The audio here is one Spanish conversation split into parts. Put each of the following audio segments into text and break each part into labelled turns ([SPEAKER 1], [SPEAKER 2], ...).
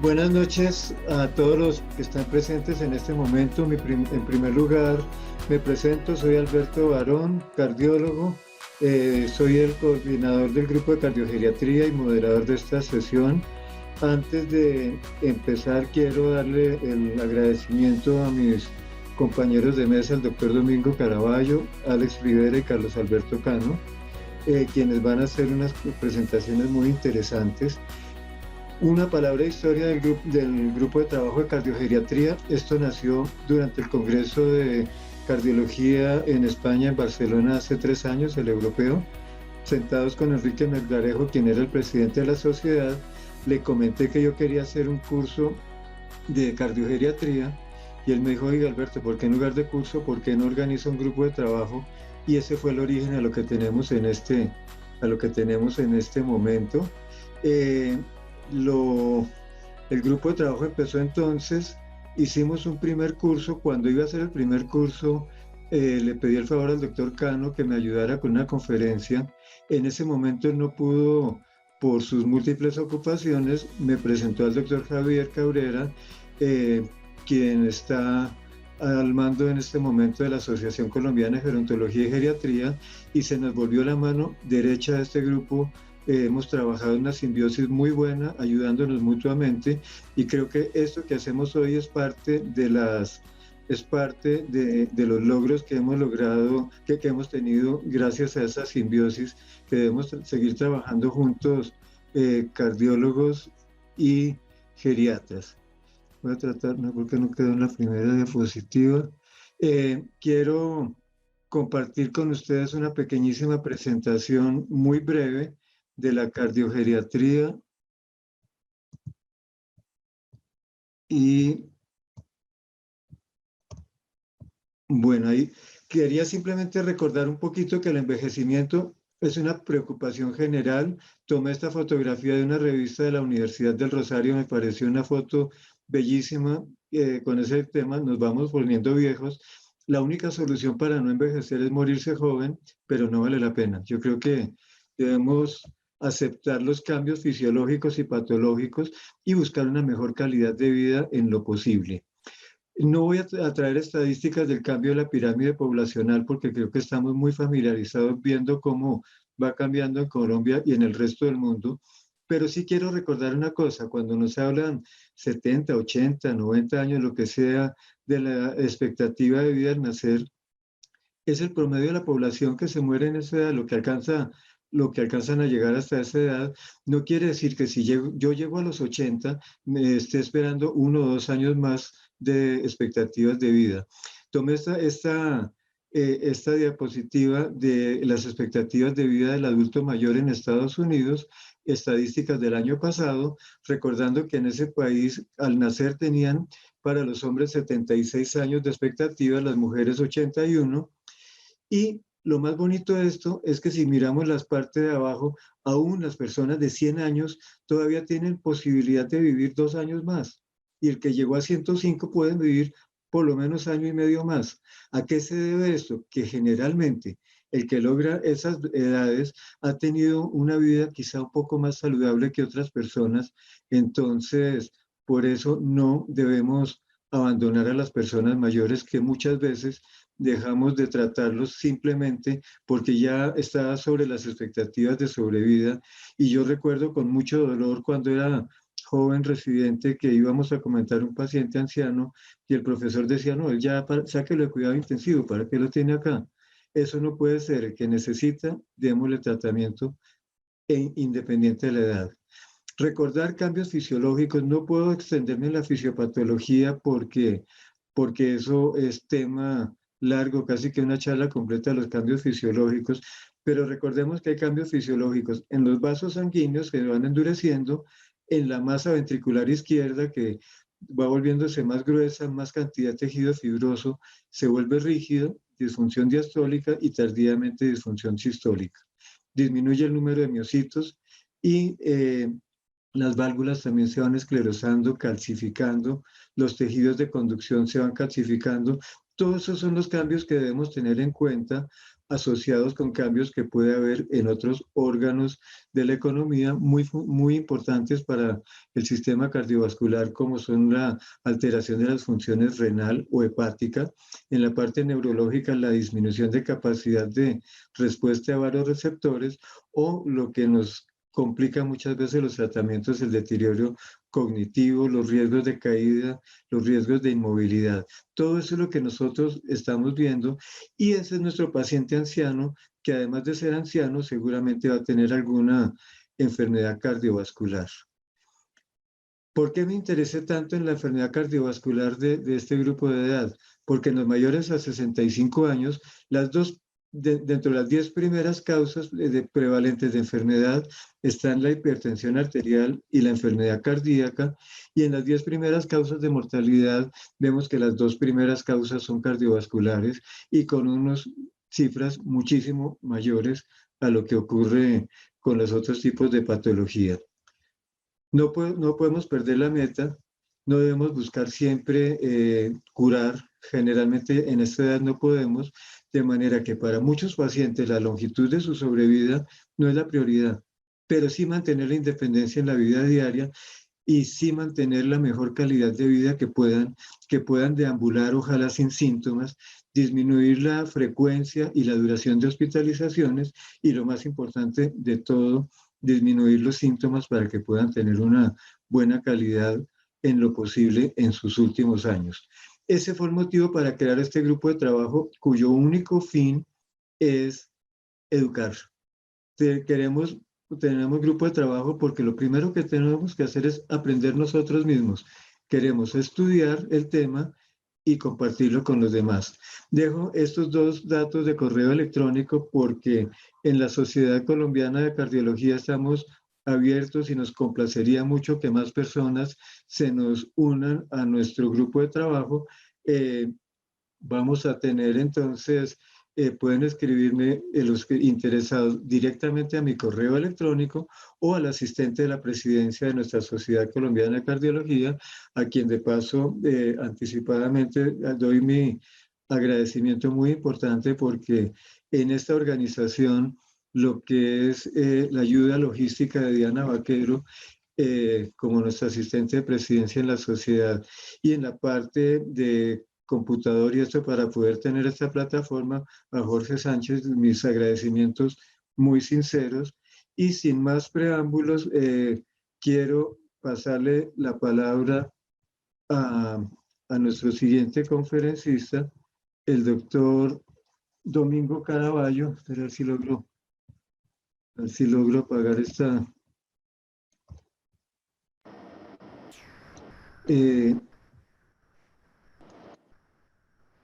[SPEAKER 1] Buenas noches a todos los que están presentes en este momento. En primer lugar, me presento, soy Alberto Barón, cardiólogo. Soy el coordinador del grupo de cardiogeriatría y moderador de esta sesión. Antes de empezar, quiero darle el agradecimiento a mis compañeros de mesa, el doctor Domingo Caraballo, Alex Rivera y Carlos Alberto Cano, quienes van a hacer unas presentaciones muy interesantes. Una palabra de historia del grupo de trabajo de cardiogeriatría. Esto nació durante el Congreso de Cardiología en España, en Barcelona, hace 3 años, el europeo. Sentados con Enrique Melgarejo, quien era el presidente de la sociedad, le comenté que yo quería hacer un curso de cardiogeriatría y él me dijo: oiga, Alberto, ¿por qué en lugar de curso, por qué no organiza un grupo de trabajo? Y ese fue el origen a lo que tenemos en este momento. El grupo de trabajo empezó entonces, hicimos un primer curso. Cuando iba a hacer el primer curso, le pedí el favor al doctor Cano que me ayudara con una conferencia. En ese momento él no pudo por sus múltiples ocupaciones. Me presentó al doctor Javier Cabrera, quien está al mando en este momento de la Asociación Colombiana de Gerontología y Geriatría, y se nos volvió la mano derecha de este grupo. Hemos trabajado en una simbiosis muy buena, ayudándonos mutuamente, y creo que esto que hacemos hoy es parte de los logros que hemos logrado, que hemos tenido gracias a esa simbiosis, que debemos seguir trabajando juntos, cardiólogos y geriatras. Voy a tratar, no, porque no quedó en la primera diapositiva. Quiero compartir con ustedes una pequeñísima presentación muy breve de la cardiogeriatría, y bueno, ahí quería simplemente recordar un poquito que el envejecimiento es una preocupación general. Tomé esta fotografía de una revista de la Universidad del Rosario, me pareció una foto bellísima. Con ese tema: nos vamos volviendo viejos. La única solución para no envejecer es morirse joven, pero no vale la pena. Yo creo que debemos aceptar los cambios fisiológicos y patológicos y buscar una mejor calidad de vida en lo posible. No voy a traer estadísticas del cambio de la pirámide poblacional, porque creo que estamos muy familiarizados viendo cómo va cambiando en Colombia y en el resto del mundo. Pero sí quiero recordar una cosa: cuando nos hablan 70, 80, 90 años, lo que sea, de la expectativa de vida al nacer, es el promedio de la población que se muere en esa edad, lo que alcanzan a llegar hasta esa edad. No quiere decir que si yo llego a los 80, me esté esperando 1 o 2 años más de expectativas de vida. Tomé esta diapositiva de las expectativas de vida del adulto mayor en Estados Unidos, estadísticas del año pasado, recordando que en ese país al nacer tenían para los hombres 76 años de expectativa, las mujeres 81. Y lo más bonito de esto es que si miramos las partes de abajo, aún las personas de 100 años todavía tienen posibilidad de vivir 2 años más. Y el que llegó a 105 puede vivir por lo menos año y medio más. ¿A qué se debe esto? Que generalmente el que logra esas edades ha tenido una vida quizá un poco más saludable que otras personas. Entonces, por eso no debemos abandonar a las personas mayores, que muchas veces dejamos de tratarlos simplemente porque ya está sobre las expectativas de sobrevida. Y yo recuerdo con mucho dolor cuando era joven residente que íbamos a comentar un paciente anciano y el profesor decía: no, él ya sáquelo de cuidado intensivo, ¿para qué lo tiene acá? Eso no puede ser. El que necesita, démosle tratamiento independiente de la edad. Recordar cambios fisiológicos. No puedo extenderme en la fisiopatología porque eso es tema largo, casi que una charla completa de los cambios fisiológicos, pero recordemos que hay cambios fisiológicos en los vasos sanguíneos que van endureciendo, en la masa ventricular izquierda, que va volviéndose más gruesa, más cantidad de tejido fibroso, se vuelve rígido, disfunción diastólica y tardíamente disfunción sistólica. Disminuye el número de miocitos y las válvulas también se van esclerosando, calcificando, los tejidos de conducción se van calcificando. Todos esos son los cambios que debemos tener en cuenta asociados con cambios que puede haber en otros órganos de la economía muy importantes para el sistema cardiovascular, como son la alteración de las funciones renal o hepática, en la parte neurológica la disminución de capacidad de respuesta a varios receptores, o lo que nos complica muchas veces los tratamientos, el deterioro cognitivo, los riesgos de caída, los riesgos de inmovilidad. Todo eso es lo que nosotros estamos viendo, y ese es nuestro paciente anciano, que además de ser anciano seguramente va a tener alguna enfermedad cardiovascular. ¿Por qué me interesé tanto en la enfermedad cardiovascular de este grupo de edad? Porque en los mayores a 65 años, dentro de las 10 primeras causas prevalentes de enfermedad están la hipertensión arterial y la enfermedad cardíaca, y en las 10 primeras causas de mortalidad vemos que las 2 primeras causas son cardiovasculares, y con unas cifras muchísimo mayores a lo que ocurre con los otros tipos de patología. No podemos perder la meta, no debemos buscar siempre curar, generalmente en esta edad no podemos, de manera que para muchos pacientes la longitud de su sobrevida no es la prioridad, pero sí mantener la independencia en la vida diaria, y sí mantener la mejor calidad de vida que puedan deambular, ojalá sin síntomas, disminuir la frecuencia y la duración de hospitalizaciones, y lo más importante de todo, disminuir los síntomas para que puedan tener una buena calidad en lo posible en sus últimos años. Ese fue el motivo para crear este grupo de trabajo, cuyo único fin es educar. Tenemos grupo de trabajo porque lo primero que tenemos que hacer es aprender nosotros mismos. Queremos estudiar el tema y compartirlo con los demás. Dejo estos 2 datos de correo electrónico porque en la Sociedad Colombiana de Cardiología estamos abiertos, y nos complacería mucho que más personas se nos unan a nuestro grupo de trabajo. Vamos a tener entonces, pueden escribirme los interesados directamente a mi correo electrónico, o al asistente de la presidencia de nuestra Sociedad Colombiana de Cardiología, a quien de paso anticipadamente doy mi agradecimiento muy importante, porque en esta organización lo que es la ayuda logística de Diana Vaquero, como nuestra asistente de presidencia en la sociedad, y en la parte de computador y esto para poder tener esta plataforma, a Jorge Sánchez, mis agradecimientos muy sinceros. Y sin más preámbulos, quiero pasarle la palabra a, a nuestro siguiente conferencista, el doctor Domingo Caraballo. A ver si logro apagar esta...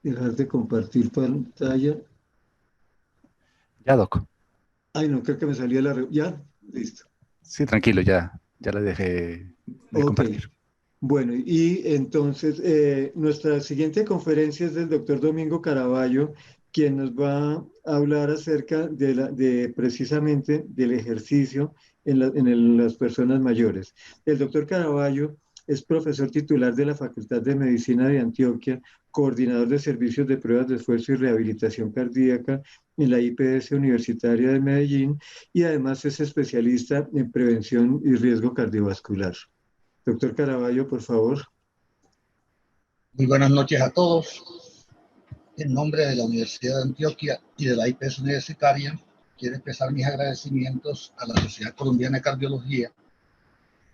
[SPEAKER 1] dejar de compartir pantalla.
[SPEAKER 2] Ya, Doc.
[SPEAKER 1] Ay, no, creo que me salía la... ¿Ya? Listo.
[SPEAKER 2] Sí, tranquilo, ya la dejé de compartir.
[SPEAKER 1] Bueno, y entonces nuestra siguiente conferencia es del doctor Domingo Caraballo, quien nos va a hablar acerca de precisamente del ejercicio en las personas mayores. El doctor Caraballo es profesor titular de la Facultad de Medicina de Antioquia, coordinador de servicios de pruebas de esfuerzo y rehabilitación cardíaca en la IPS Universitaria de Medellín, y además es especialista en prevención y riesgo cardiovascular. Doctor Caraballo, por favor.
[SPEAKER 3] Muy buenas noches a todos. En nombre de la Universidad de Antioquia y de la IPS Universitaria, quiero expresar mis agradecimientos a la Sociedad Colombiana de Cardiología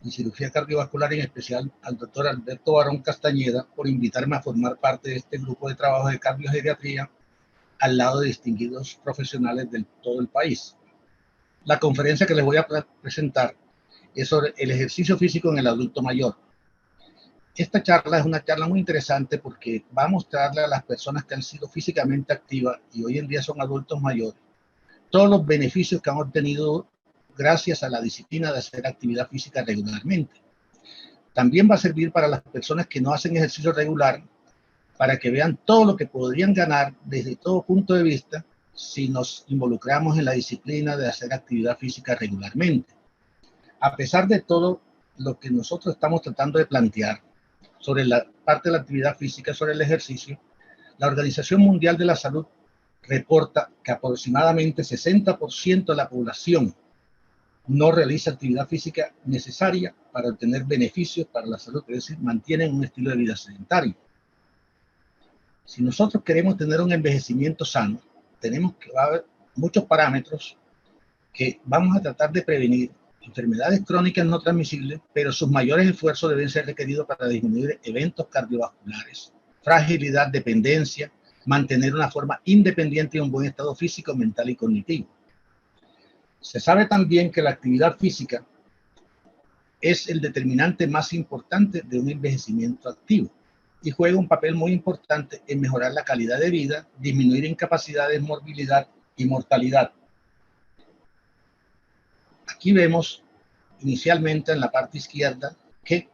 [SPEAKER 3] y Cirugía Cardiovascular, en especial al doctor Alberto Barón Castañeda, por invitarme a formar parte de este grupo de trabajo de cardiogeriatría al lado de distinguidos profesionales de todo el país. La conferencia que les voy a presentar es sobre el ejercicio físico en el adulto mayor. Esta charla es una charla muy interesante porque va a mostrarle a las personas que han sido físicamente activas y hoy en día son adultos mayores todos los beneficios que han obtenido gracias a la disciplina de hacer actividad física regularmente. También va a servir para las personas que no hacen ejercicio regular, para que vean todo lo que podrían ganar desde todo punto de vista si nos involucramos en la disciplina de hacer actividad física regularmente. A pesar de todo lo que nosotros estamos tratando de plantear sobre la parte de la actividad física, sobre el ejercicio, la Organización Mundial de la Salud reporta que aproximadamente 60% de la población no realiza actividad física necesaria para obtener beneficios para la salud, es decir, mantienen un estilo de vida sedentario. Si nosotros queremos tener un envejecimiento sano, tenemos que haber muchos parámetros que vamos a tratar de prevenir enfermedades crónicas no transmisibles, pero sus mayores esfuerzos deben ser requeridos para disminuir eventos cardiovasculares, fragilidad, dependencia, mantener una forma independiente y un buen estado físico, mental y cognitivo. Se sabe también que la actividad física es el determinante más importante de un envejecimiento activo y juega un papel muy importante en mejorar la calidad de vida, disminuir incapacidades, morbilidad y mortalidad. Aquí vemos inicialmente en la parte izquierda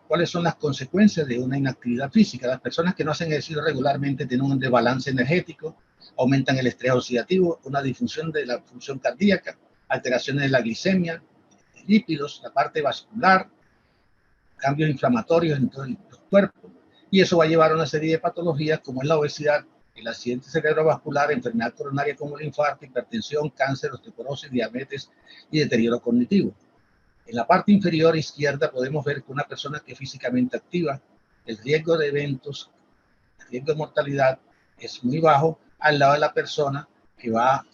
[SPEAKER 3] cuáles son las consecuencias de una inactividad física. Las personas que no hacen ejercicio regularmente tienen un desbalance energético, aumentan el estrés oxidativo, una disfunción de la función cardíaca, alteraciones de la glicemia, lípidos, la parte vascular, cambios inflamatorios en todo el cuerpo. Y eso va a llevar a una serie de patologías como es la obesidad, el accidente cerebrovascular, enfermedad coronaria como el infarto, hipertensión, cáncer, osteoporosis, diabetes y deterioro cognitivo. En la parte inferior izquierda podemos ver que una persona que es físicamente activa, el riesgo de eventos, el riesgo de mortalidad es muy bajo al lado de la persona que va, a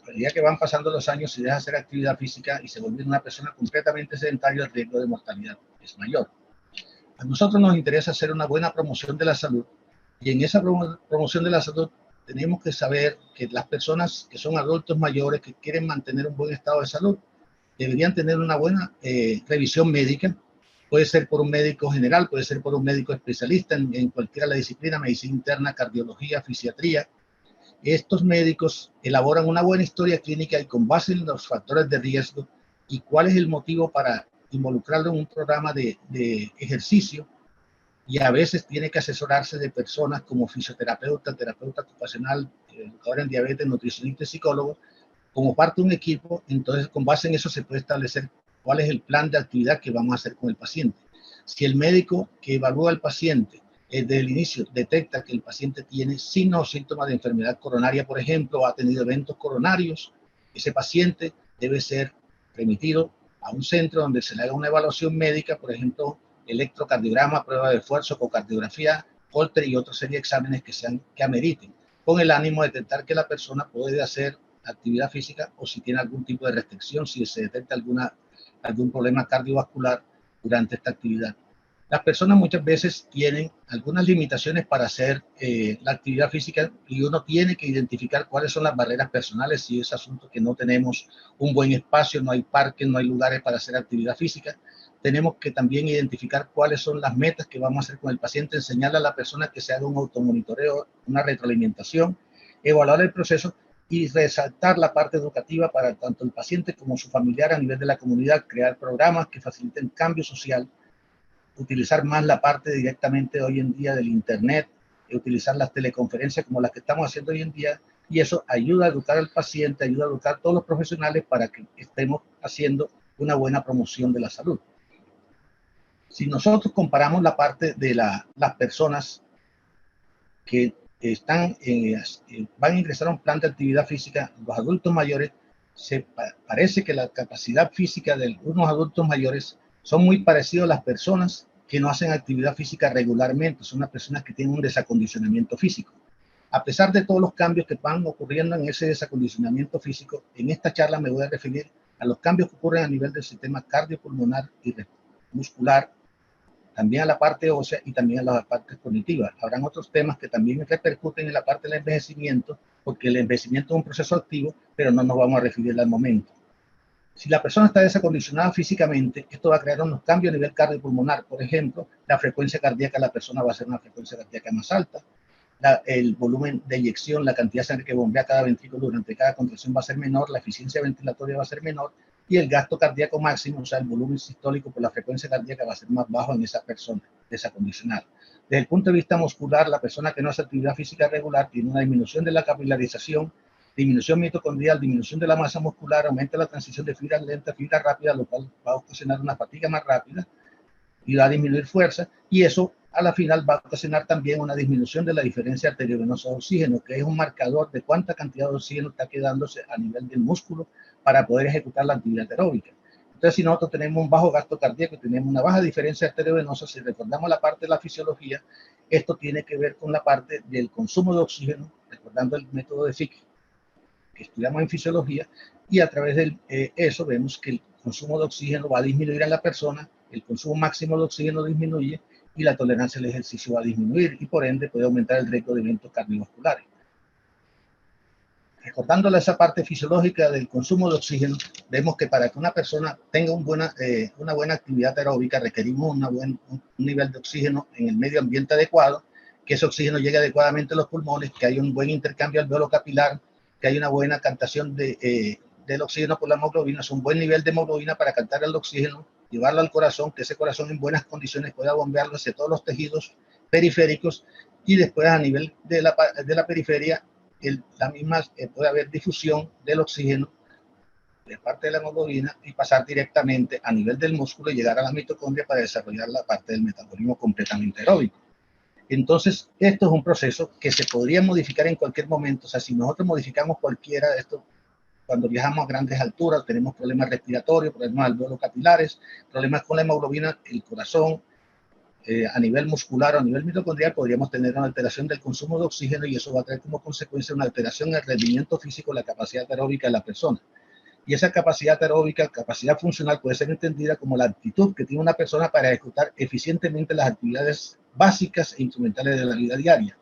[SPEAKER 3] medida que van pasando los años y deja de hacer actividad física y se vuelve una persona completamente sedentaria, el riesgo de mortalidad es mayor. A nosotros nos interesa hacer una buena promoción de la salud y en esa promoción de la salud tenemos que saber que las personas que son adultos mayores que quieren mantener un buen estado de salud deberían tener una buena revisión médica. Puede ser por un médico general, puede ser por un médico especialista en cualquiera de la disciplina, medicina interna, cardiología, fisiatría. Estos médicos elaboran una buena historia clínica y con base en los factores de riesgo y cuál es el motivo para involucrarlo en un programa de ejercicio, y a veces tiene que asesorarse de personas como fisioterapeuta, terapeuta ocupacional, educador en diabetes, nutricionista y psicólogo, como parte de un equipo. Entonces con base en eso se puede establecer cuál es el plan de actividad que vamos a hacer con el paciente. Si el médico que evalúa al paciente desde el inicio detecta que el paciente tiene signos o síntomas de enfermedad coronaria, por ejemplo, o ha tenido eventos coronarios, ese paciente debe ser remitido a un centro donde se le haga una evaluación médica, por ejemplo, electrocardiograma, prueba de esfuerzo, ecocardiografía, Holter y otra serie de exámenes que ameriten, con el ánimo de detectar que la persona puede hacer actividad física o si tiene algún tipo de restricción, si se detecta algún problema cardiovascular durante esta actividad. Las personas muchas veces tienen algunas limitaciones para hacer la actividad física y uno tiene que identificar cuáles son las barreras personales. Si es asunto que no tenemos un buen espacio, no hay parques, no hay lugares para hacer actividad física, tenemos que también identificar cuáles son las metas que vamos a hacer con el paciente, enseñarle a la persona que se haga un automonitoreo, una retroalimentación, evaluar el proceso y resaltar la parte educativa para tanto el paciente como su familiar a nivel de la comunidad, crear programas que faciliten cambio social, utilizar más la parte directamente hoy en día del internet, utilizar las teleconferencias como las que estamos haciendo hoy en día, y eso ayuda a educar al paciente, ayuda a educar a todos los profesionales para que estemos haciendo una buena promoción de la salud. Si nosotros comparamos la parte de las personas que van a ingresar a un plan de actividad física, los adultos mayores, parece que la capacidad física de unos adultos mayores son muy parecidos a las personas que no hacen actividad física regularmente, son las personas que tienen un desacondicionamiento físico. A pesar de todos los cambios que van ocurriendo en ese desacondicionamiento físico, en esta charla me voy a referir a los cambios que ocurren a nivel del sistema cardiopulmonar y muscular, también a la parte ósea y también a las partes cognitivas. Habrán otros temas que también repercuten en la parte del envejecimiento, porque el envejecimiento es un proceso activo, pero no nos vamos a referir al momento. Si la persona está desacondicionada físicamente, esto va a crear unos cambios a nivel cardiopulmonar. Por ejemplo, la frecuencia cardíaca de la persona va a ser una frecuencia cardíaca más alta, el volumen de eyección, la cantidad de sangre que bombea cada ventrículo durante cada contracción va a ser menor, la eficiencia ventilatoria va a ser menor y el gasto cardíaco máximo, o sea, el volumen sistólico por la frecuencia cardíaca va a ser más bajo en esa persona desacondicionada. Desde el punto de vista muscular, la persona que no hace actividad física regular tiene una disminución de la capilarización, disminución mitocondrial, disminución de la masa muscular, aumenta la transición de fibras lentas a fibras rápidas, lo cual va a ocasionar una fatiga más rápida y va a disminuir fuerza, y eso a la final va a ocasionar también una disminución de la diferencia arteriovenosa de oxígeno, que es un marcador de cuánta cantidad de oxígeno está quedándose a nivel del músculo para poder ejecutar la actividad aeróbica. Entonces, si nosotros tenemos un bajo gasto cardíaco y tenemos una baja diferencia arteriovenosa, si recordamos la parte de la fisiología, esto tiene que ver con la parte del consumo de oxígeno, recordando el método de Fick que estudiamos en fisiología, y a través de eso vemos que el consumo de oxígeno va a disminuir en la persona, el consumo máximo de oxígeno disminuye y la tolerancia al ejercicio va a disminuir y por ende puede aumentar el riesgo de eventos cardiovasculares. Recordando esa parte fisiológica del consumo de oxígeno, vemos que para que una persona tenga una buena actividad aeróbica requerimos un nivel de oxígeno en el medio ambiente adecuado, que ese oxígeno llegue adecuadamente a los pulmones, que haya un buen intercambio alveolo capilar, que haya una buena captación del oxígeno por la hemoglobina, es un buen nivel de hemoglobina para captar el oxígeno, llevarlo al corazón, que ese corazón en buenas condiciones pueda bombearlo hacia todos los tejidos periféricos y después a nivel de la periferia la misma puede haber difusión del oxígeno de parte de la hemoglobina y pasar directamente a nivel del músculo y llegar a la mitocondria para desarrollar la parte del metabolismo completamente aeróbico. Entonces, esto es un proceso que se podría modificar en cualquier momento. O sea, si nosotros modificamos cualquiera de estos, cuando viajamos a grandes alturas, tenemos problemas respiratorios, problemas alveolos capilares, problemas con la hemoglobina, el corazón, a nivel muscular o a nivel mitocondrial, podríamos tener una alteración del consumo de oxígeno y eso va a traer como consecuencia una alteración en el rendimiento físico, la capacidad aeróbica de la persona. Y esa capacidad aeróbica, capacidad funcional, puede ser entendida como la actitud que tiene una persona para ejecutar eficientemente las actividades básicas e instrumentales de la vida diaria.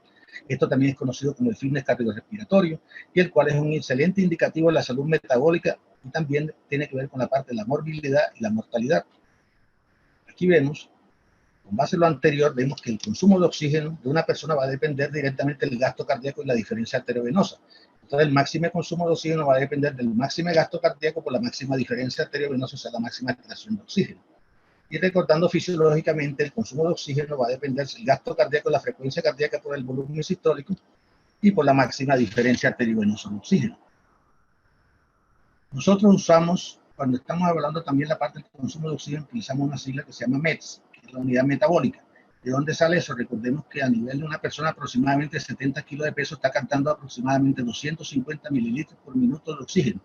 [SPEAKER 3] Esto también es conocido como el fitness cardiorrespiratorio, y el cual es un excelente indicativo de la salud metabólica y también tiene que ver con la parte de la morbilidad y la mortalidad. Aquí vemos, con base en lo anterior, vemos que el consumo de oxígeno de una persona va a depender directamente del gasto cardíaco y la diferencia arteriovenosa. Entonces, el máximo consumo de oxígeno va a depender del máximo gasto cardíaco por la máxima diferencia arteriovenosa, o sea, la máxima extracción de oxígeno. Y recordando fisiológicamente, el consumo de oxígeno va a depender del gasto cardíaco, la frecuencia cardíaca por el volumen sistólico y por la máxima diferencia arteriovenosa de oxígeno. Nosotros usamos, cuando estamos hablando también la parte del consumo de oxígeno, utilizamos una sigla que se llama METS, que es la unidad metabólica. ¿De dónde sale eso? Recordemos que a nivel de una persona aproximadamente 70 kilos de peso está cantando aproximadamente 250 mililitros por minuto de oxígeno.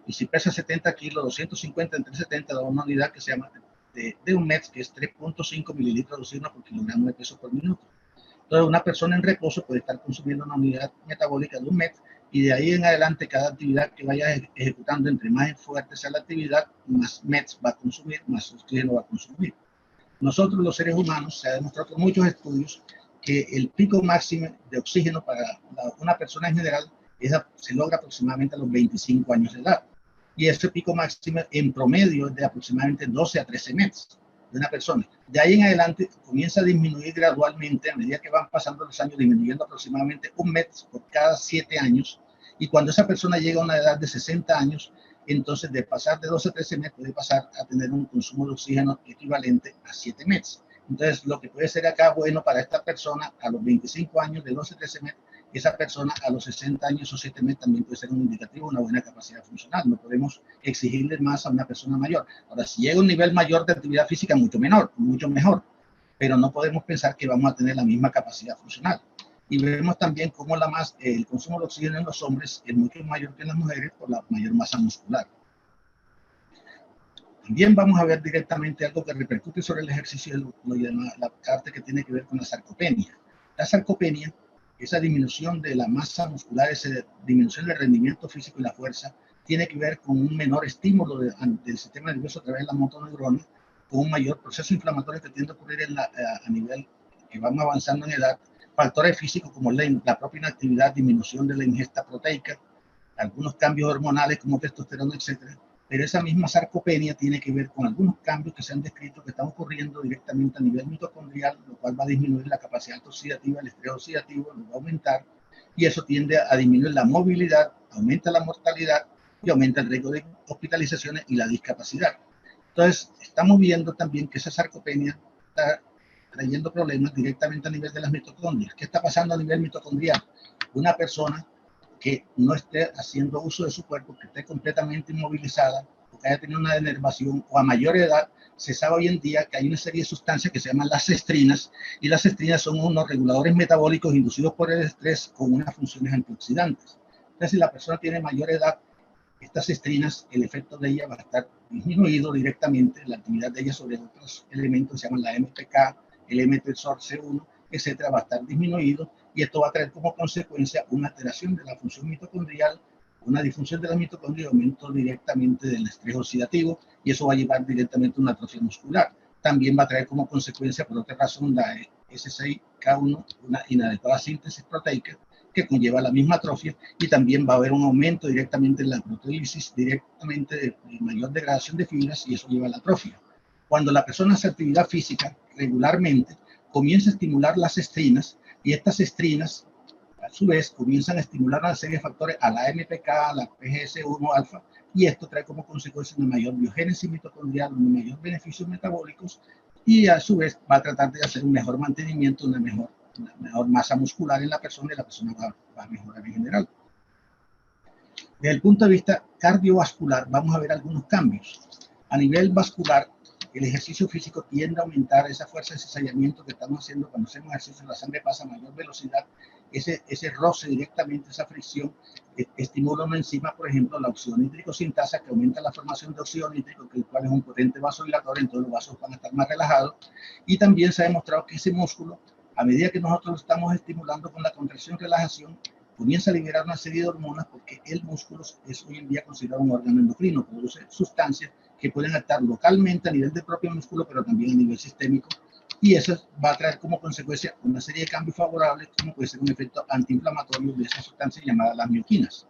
[SPEAKER 3] Y si pesa 70 kilos, 250 entre 70 da una unidad que se llama de un METS, que es 3.5 mililitros de oxígeno por kilogramo de peso por minuto. Entonces, una persona en reposo puede estar consumiendo una unidad metabólica de un METS y de ahí en adelante cada actividad que vaya ejecutando, entre más fuerte sea la actividad, más METS va a consumir, más oxígeno va a consumir. Nosotros los seres humanos, se ha demostrado por muchos estudios que el pico máximo de oxígeno para una persona en general se logra aproximadamente a los 25 años de edad. Y ese pico máximo en promedio es de aproximadamente 12 a 13 METS de una persona. De ahí en adelante comienza a disminuir gradualmente a medida que van pasando los años, disminuyendo aproximadamente un METS por cada 7 años. Y cuando esa persona llega a una edad de 60 años, entonces de pasar de 12 a 13 METS puede pasar a tener un consumo de oxígeno equivalente a 7 METS. Entonces lo que puede ser acá bueno para esta persona a los 25 años de 12 a 13 METS, esa persona a los 60 años o 7 METS también puede ser un indicativo, una buena capacidad funcional. No podemos exigirle más a una persona mayor. Ahora, si llega a un nivel mayor de actividad física, mucho mejor, pero no podemos pensar que vamos a tener la misma capacidad funcional. Y vemos también cómo el consumo de oxígeno en los hombres es mucho mayor que en las mujeres por la mayor masa muscular. También vamos a ver directamente algo que repercute sobre el ejercicio, la parte que tiene que ver con la sarcopenia. La sarcopenia, esa disminución de la masa muscular, esa disminución del rendimiento físico y la fuerza, tiene que ver con un menor estímulo del sistema nervioso a través de la motoneurona, con un mayor proceso inflamatorio que tiende a ocurrir a nivel que vamos avanzando en edad, factores físicos como la propia inactividad, disminución de la ingesta proteica, algunos cambios hormonales como testosterona, etc. Pero esa misma sarcopenia tiene que ver con algunos cambios que se han descrito que están ocurriendo directamente a nivel mitocondrial, lo cual va a disminuir la capacidad oxidativa, el estrés oxidativo lo va a aumentar, y eso tiende a disminuir la movilidad, aumenta la mortalidad y aumenta el riesgo de hospitalizaciones y la discapacidad. Entonces, estamos viendo también que esa sarcopenia está trayendo problemas directamente a nivel de las mitocondrias. ¿Qué está pasando a nivel mitocondrial? Una persona que no esté haciendo uso de su cuerpo, que esté completamente inmovilizada, o que haya tenido una denervación o a mayor edad, se sabe hoy en día que hay una serie de sustancias que se llaman las cestrinas, y las cestrinas son unos reguladores metabólicos inducidos por el estrés con unas funciones antioxidantes. Entonces, si la persona tiene mayor edad, estas cestrinas, el efecto de ella va a estar disminuido directamente, la actividad de ella sobre otros elementos que se llaman la MPK, el mTOR-C1, etcétera, va a estar disminuido, y esto va a traer como consecuencia una alteración de la función mitocondrial, una disfunción de la mitocondria, aumento directamente del estrés oxidativo, y eso va a llevar directamente a una atrofia muscular. También va a traer como consecuencia, por otra razón, la S6K1, una inadecuada síntesis proteica, que conlleva la misma atrofia, y también va a haber un aumento directamente en la proteólisis, directamente de mayor degradación de fibras, y eso lleva a la atrofia. Cuando la persona hace actividad física regularmente, comienza a estimular las cestrinas, y estas cestrinas, a su vez, comienzan a estimular una serie de factores a la MPK, a la PGS1 alfa, y esto trae como consecuencia una mayor biogénesis mitocondrial, un mayor beneficios metabólicos, y a su vez va a tratar de hacer un mejor mantenimiento, una mejor masa muscular en la persona, y la persona va a mejorar en general. Desde el punto de vista cardiovascular, vamos a ver algunos cambios. A nivel vascular, el ejercicio físico tiende a aumentar esa fuerza de cizallamiento que estamos haciendo cuando hacemos ejercicio, la sangre pasa a mayor velocidad, ese roce directamente, esa fricción, estimula una enzima, por ejemplo, la óxido nítrico sintasa, que aumenta la formación de óxido nítrico, el cual es un potente vasodilatador, entonces los vasos van a estar más relajados, y también se ha demostrado que ese músculo, a medida que nosotros lo estamos estimulando con la contracción y relajación, comienza a liberar una serie de hormonas, porque el músculo es hoy en día considerado un órgano endocrino, produce sustancias que pueden actuar localmente a nivel del propio músculo, pero también a nivel sistémico, y eso va a traer como consecuencia una serie de cambios favorables, como puede ser un efecto antiinflamatorio de esas sustancias llamadas las mioquinas.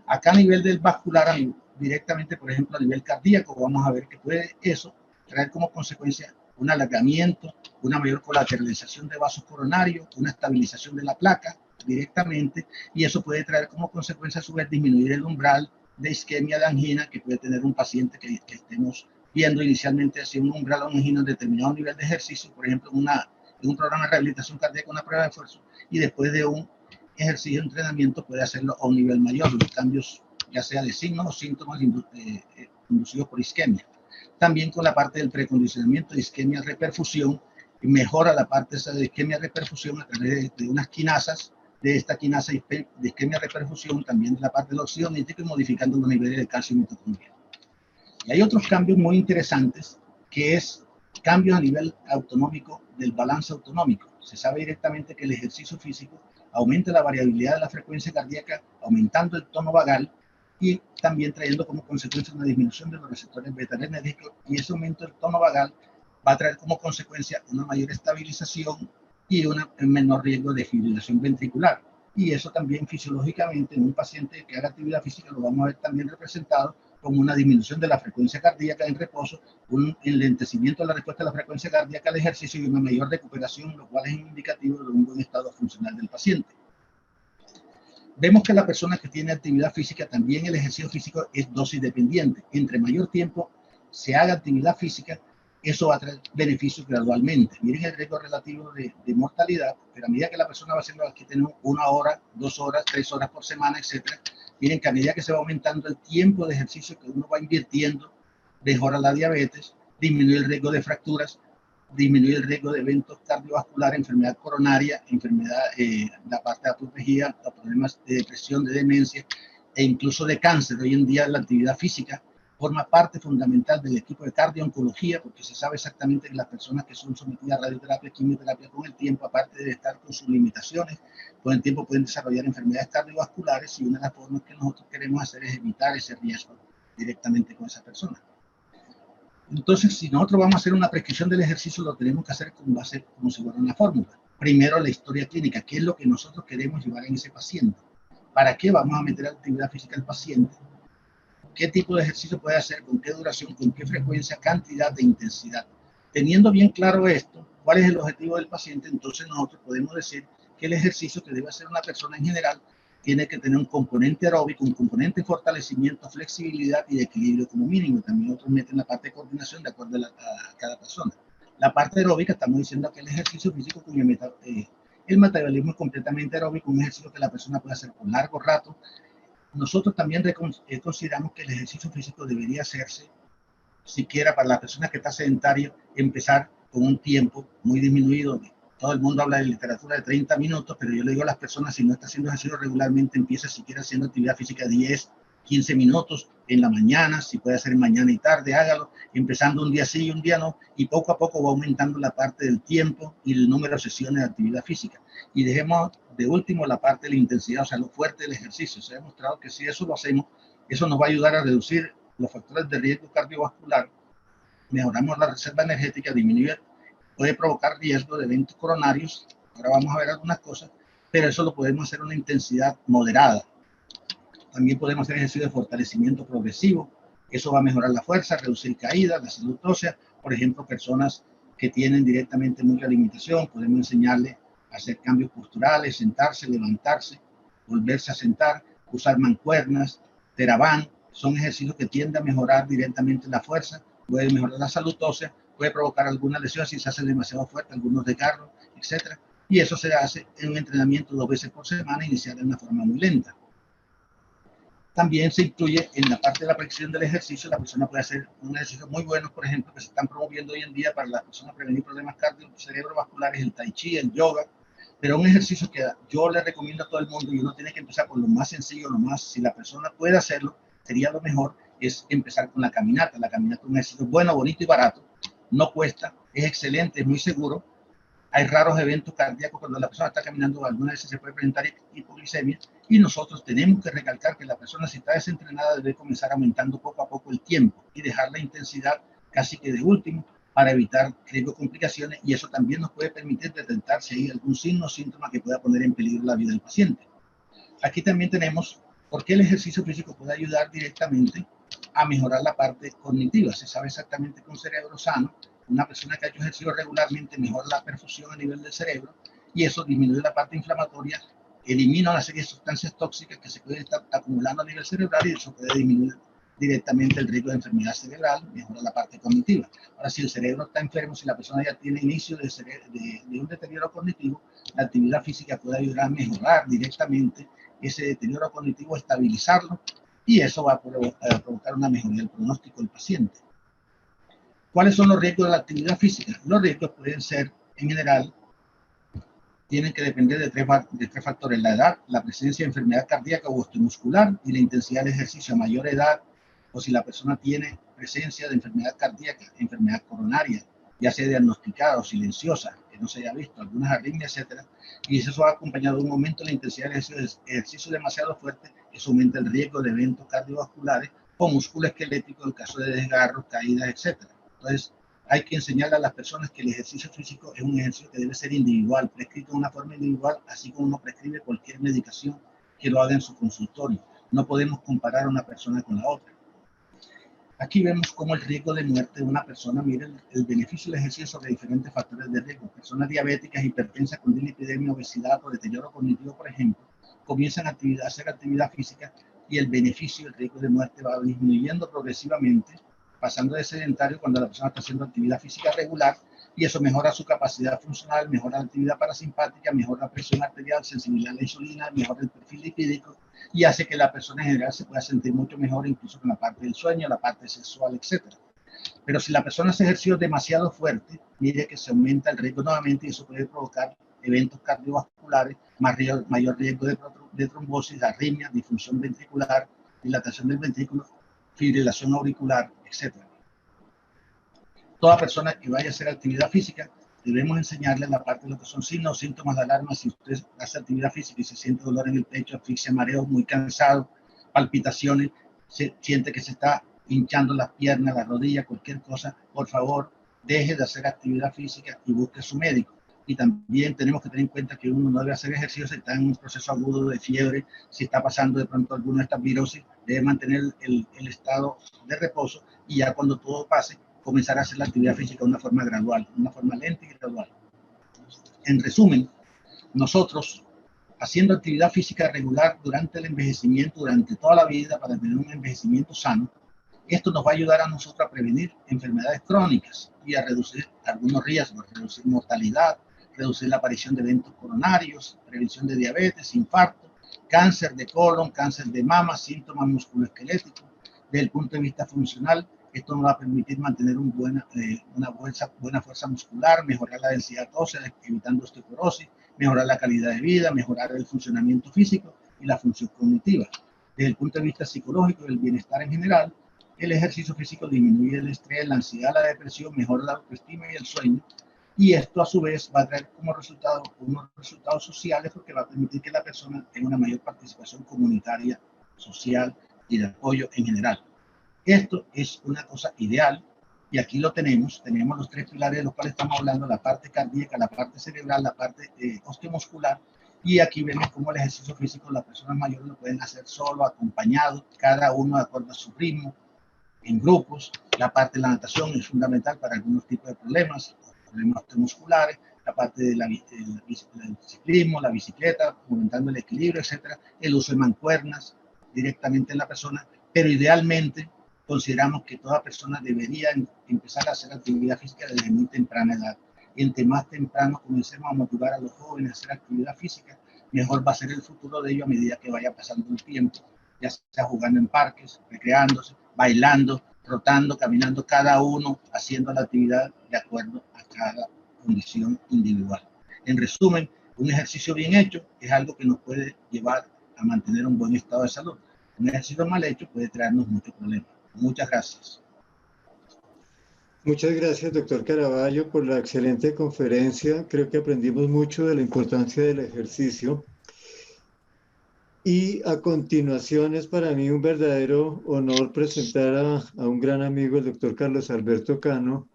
[SPEAKER 3] Acá a nivel del vascular, directamente, por ejemplo, a nivel cardíaco, vamos a ver que puede eso traer como consecuencia un alargamiento, una mayor colateralización de vasos coronarios, una estabilización de la placa directamente, y eso puede traer como consecuencia a su vez disminuir el umbral de isquemia de angina que puede tener un paciente que estemos viendo inicialmente hacia un umbral de angina en determinado nivel de ejercicio, por ejemplo, en un programa de rehabilitación cardíaca, una prueba de esfuerzo, y después de un ejercicio de entrenamiento puede hacerlo a un nivel mayor, los cambios ya sea de signos o síntomas inducidos por isquemia. También con la parte del precondicionamiento de isquemia reperfusión, mejora la parte esa de isquemia reperfusión a través de unas quinasas, de esta quinasa de isquemia reperfusión, también de la parte del óxido nítrico, y modificando los niveles de calcio mitocondrial. Y hay otros cambios muy interesantes, que es cambios a nivel autonómico del balance autonómico. Se sabe directamente que el ejercicio físico aumenta la variabilidad de la frecuencia cardíaca, aumentando el tono vagal, y también trayendo como consecuencia una disminución de los receptores beta-adrenérgicos, y ese aumento del tono vagal va a traer como consecuencia una mayor estabilización y un menor riesgo de fibrilación ventricular. Y eso también fisiológicamente en un paciente que haga actividad física lo vamos a ver también representado como una disminución de la frecuencia cardíaca en reposo, un enlentecimiento de la respuesta de la frecuencia cardíaca al ejercicio y una mayor recuperación, lo cual es indicativo de un buen estado funcional del paciente. Vemos que la persona que tiene actividad física, también el ejercicio físico es dosis dependiente. Entre mayor tiempo se haga actividad física, eso va a traer beneficios gradualmente. Miren el riesgo relativo de mortalidad, pero a medida que la persona va haciendo, aquí tenemos 1 hora, 2 horas, 3 horas por semana, etcétera. Miren que a medida que se va aumentando el tiempo de ejercicio que uno va invirtiendo, mejora la diabetes, disminuye el riesgo de fracturas, disminuye el riesgo de eventos cardiovasculares, enfermedad coronaria, enfermedad, la parte aprotegida, problemas de depresión, de demencia e incluso de cáncer. Hoy en día la actividad física forma parte fundamental del equipo de cardio-oncología, porque se sabe exactamente que las personas que son sometidas a radioterapia, quimioterapia, con el tiempo, aparte de estar con sus limitaciones, con el tiempo pueden desarrollar enfermedades cardiovasculares, y una de las formas que nosotros queremos hacer es evitar ese riesgo directamente con esa persona. Entonces, si nosotros vamos a hacer una prescripción del ejercicio, lo tenemos que hacer como si fuera una fórmula. Primero, la historia clínica, qué es lo que nosotros queremos llevar en ese paciente. ¿Para qué vamos a meter actividad física al paciente? ¿Qué tipo de ejercicio puede hacer? ¿Con qué duración? ¿Con qué frecuencia? ¿Cantidad? ¿De intensidad? Teniendo bien claro esto, ¿cuál es el objetivo del paciente? Entonces nosotros podemos decir que el ejercicio que debe hacer una persona en general tiene que tener un componente aeróbico, un componente de fortalecimiento, flexibilidad y de equilibrio como mínimo. También otros meten la parte de coordinación de acuerdo a cada persona. La parte aeróbica, estamos diciendo que el ejercicio físico cuyo el metabolismo es completamente aeróbico, un ejercicio que la persona puede hacer por largo rato, nosotros también consideramos que el ejercicio físico debería hacerse, siquiera para la persona que está sedentaria, empezar con un tiempo muy disminuido. Todo el mundo habla de literatura de 30 minutos, pero yo le digo a las personas, si no está haciendo ejercicio regularmente, empieza siquiera haciendo actividad física 10, 15 minutos en la mañana, si puede hacer mañana y tarde, hágalo, empezando un día sí y un día no, y poco a poco va aumentando la parte del tiempo y el número de sesiones de actividad física. Y dejemos de último la parte de la intensidad, o sea, lo fuerte del ejercicio. Se ha demostrado que si eso lo hacemos, eso nos va a ayudar a reducir los factores de riesgo cardiovascular, mejoramos la reserva energética, disminuir, puede provocar riesgo de eventos coronarios. Ahora vamos a ver algunas cosas, pero eso lo podemos hacer a una intensidad moderada. También podemos hacer ejercicio de fortalecimiento progresivo. Eso va a mejorar la fuerza, reducir caídas, la salud ósea. Por ejemplo, personas que tienen directamente mucha limitación, podemos enseñarles a hacer cambios posturales, sentarse, levantarse, volverse a sentar, usar mancuernas, Theravada. Son ejercicios que tienden a mejorar directamente la fuerza, puede mejorar la salud ósea, puede provocar alguna lesión si se hace demasiado fuerte, algunos desgarros, etc. Y eso se hace en un entrenamiento 2 veces por semana, inicial de una forma muy lenta. También se incluye en la parte de la precisión del ejercicio, la persona puede hacer un ejercicio muy bueno, por ejemplo, que se están promoviendo hoy en día para las personas prevenir problemas cerebrovasculares, el tai chi, el yoga, pero un ejercicio que yo le recomiendo a todo el mundo, y uno tiene que empezar con lo más sencillo, si la persona puede hacerlo, sería lo mejor, es empezar con la caminata. La caminata es un ejercicio bueno, bonito y barato, no cuesta, es excelente, es muy seguro. Hay raros eventos cardíacos cuando la persona está caminando, algunas veces se puede presentar hipoglicemia, y nosotros tenemos que recalcar que la persona, si está desentrenada, debe comenzar aumentando poco a poco el tiempo y dejar la intensidad casi que de último para evitar riesgo de complicaciones, y eso también nos puede permitir detectar si hay algún signo o síntoma que pueda poner en peligro la vida del paciente. Aquí también tenemos por qué el ejercicio físico puede ayudar directamente a mejorar la parte cognitiva. Se sabe exactamente que un cerebro sano, una persona que ha hecho ejercicio regularmente, mejora la perfusión a nivel del cerebro, y eso disminuye la parte inflamatoria, elimina una serie de sustancias tóxicas que se pueden estar acumulando a nivel cerebral, y eso puede disminuir directamente el riesgo de enfermedad cerebral, mejora la parte cognitiva. Ahora, si el cerebro está enfermo, si la persona ya tiene inicio de un deterioro cognitivo, la actividad física puede ayudar a mejorar directamente ese deterioro cognitivo, estabilizarlo, y eso va a provocar una mejoría del pronóstico del paciente. ¿Cuáles son los riesgos de la actividad física? Los riesgos pueden ser, en general, tienen que depender de tres factores: la edad, la presencia de enfermedad cardíaca o osteomuscular, y la intensidad del ejercicio. A mayor edad, o si la persona tiene presencia de enfermedad cardíaca, enfermedad coronaria, ya sea diagnosticada o silenciosa, que no se haya visto, algunas arritmias, etcétera, y eso va acompañado de un aumento de la intensidad del ejercicio demasiado fuerte, eso aumenta el riesgo de eventos cardiovasculares o musculoesqueléticos en caso de desgarros, caídas, etcétera. Entonces, hay que enseñarle a las personas que el ejercicio físico es un ejercicio que debe ser individual, prescrito de una forma individual, así como uno prescribe cualquier medicación que lo haga en su consultorio. No podemos comparar a una persona con la otra. Aquí vemos cómo el riesgo de muerte de una persona, miren el beneficio del ejercicio sobre diferentes factores de riesgo. Personas diabéticas, hipertensas con dislipidemia, obesidad o deterioro cognitivo, por ejemplo, comienzan a hacer actividad física, y el beneficio, el riesgo de muerte va disminuyendo progresivamente, pasando de sedentario cuando la persona está haciendo actividad física regular, y eso mejora su capacidad funcional, mejora la actividad parasimpática, mejora la presión arterial, sensibilidad a la insulina, mejora el perfil lipídico, y hace que la persona en general se pueda sentir mucho mejor, incluso con la parte del sueño, la parte sexual, etc. Pero si la persona hace ejercicio demasiado fuerte, mire que se aumenta el riesgo nuevamente, y eso puede provocar eventos cardiovasculares, mayor riesgo de trombosis, arritmia, disfunción ventricular, dilatación del ventrículo, fibrilación auricular, etc. Toda persona que vaya a hacer actividad física, debemos enseñarle la parte de lo que son signos o síntomas de alarma. Si usted hace actividad física y se siente dolor en el pecho, asfixia, mareo, muy cansado, palpitaciones, se siente que se está hinchando las piernas, las rodillas, cualquier cosa, por favor, deje de hacer actividad física y busque a su médico. Y también tenemos que tener en cuenta que uno no debe hacer ejercicio si está en un proceso agudo de fiebre, si está pasando de pronto alguna de estas virosis, debe mantener el estado de reposo, y ya cuando todo pase, comenzar a hacer la actividad física de una forma gradual, de una forma lenta y gradual. En resumen, nosotros, haciendo actividad física regular durante el envejecimiento, durante toda la vida, para tener un envejecimiento sano, esto nos va a ayudar a nosotros a prevenir enfermedades crónicas y a reducir algunos riesgos, reducir mortalidad, reducir la aparición de eventos coronarios, prevención de diabetes, infarto, cáncer de colon, cáncer de mama, síntomas musculoesqueléticos. Desde el punto de vista funcional, esto nos va a permitir mantener una buena fuerza muscular, mejorar la densidad ósea, evitando osteoporosis, mejorar la calidad de vida, mejorar el funcionamiento físico y la función cognitiva. Desde el punto de vista psicológico y el bienestar en general, el ejercicio físico disminuye el estrés, la ansiedad, la depresión, mejora la autoestima y el sueño. Y esto a su vez va a traer como resultado unos resultados sociales porque va a permitir que la persona tenga una mayor participación comunitaria, social y de apoyo en general. Esto es una cosa ideal y aquí lo tenemos los tres pilares de los cuales estamos hablando, la parte cardíaca, la parte cerebral, la parte osteomuscular, y aquí vemos cómo el ejercicio físico las personas mayores lo pueden hacer solo, acompañado, cada uno de acuerdo a su ritmo, en grupos. La parte de la natación es fundamental para algunos tipos de problemas osteomusculares, la parte del ciclismo, la bicicleta, aumentando el equilibrio, etcétera, el uso de mancuernas directamente en la persona, pero idealmente consideramos que toda persona debería empezar a hacer actividad física desde muy temprana edad. Y entre más temprano comencemos a motivar a los jóvenes a hacer actividad física, mejor va a ser el futuro de ellos a medida que vaya pasando el tiempo, ya sea jugando en parques, recreándose, bailando, trotando, caminando, cada uno haciendo la actividad de acuerdo a cada condición individual. En resumen, un ejercicio bien hecho es algo que nos puede llevar a mantener un buen estado de salud. Un ejercicio mal hecho puede traernos muchos problemas. Muchas gracias.
[SPEAKER 1] Muchas gracias, doctor Caraballo, por la excelente conferencia. Creo que aprendimos mucho de la importancia del ejercicio. Y a continuación es para mí un verdadero honor presentar a un gran amigo, el doctor Carlos Alberto Cano,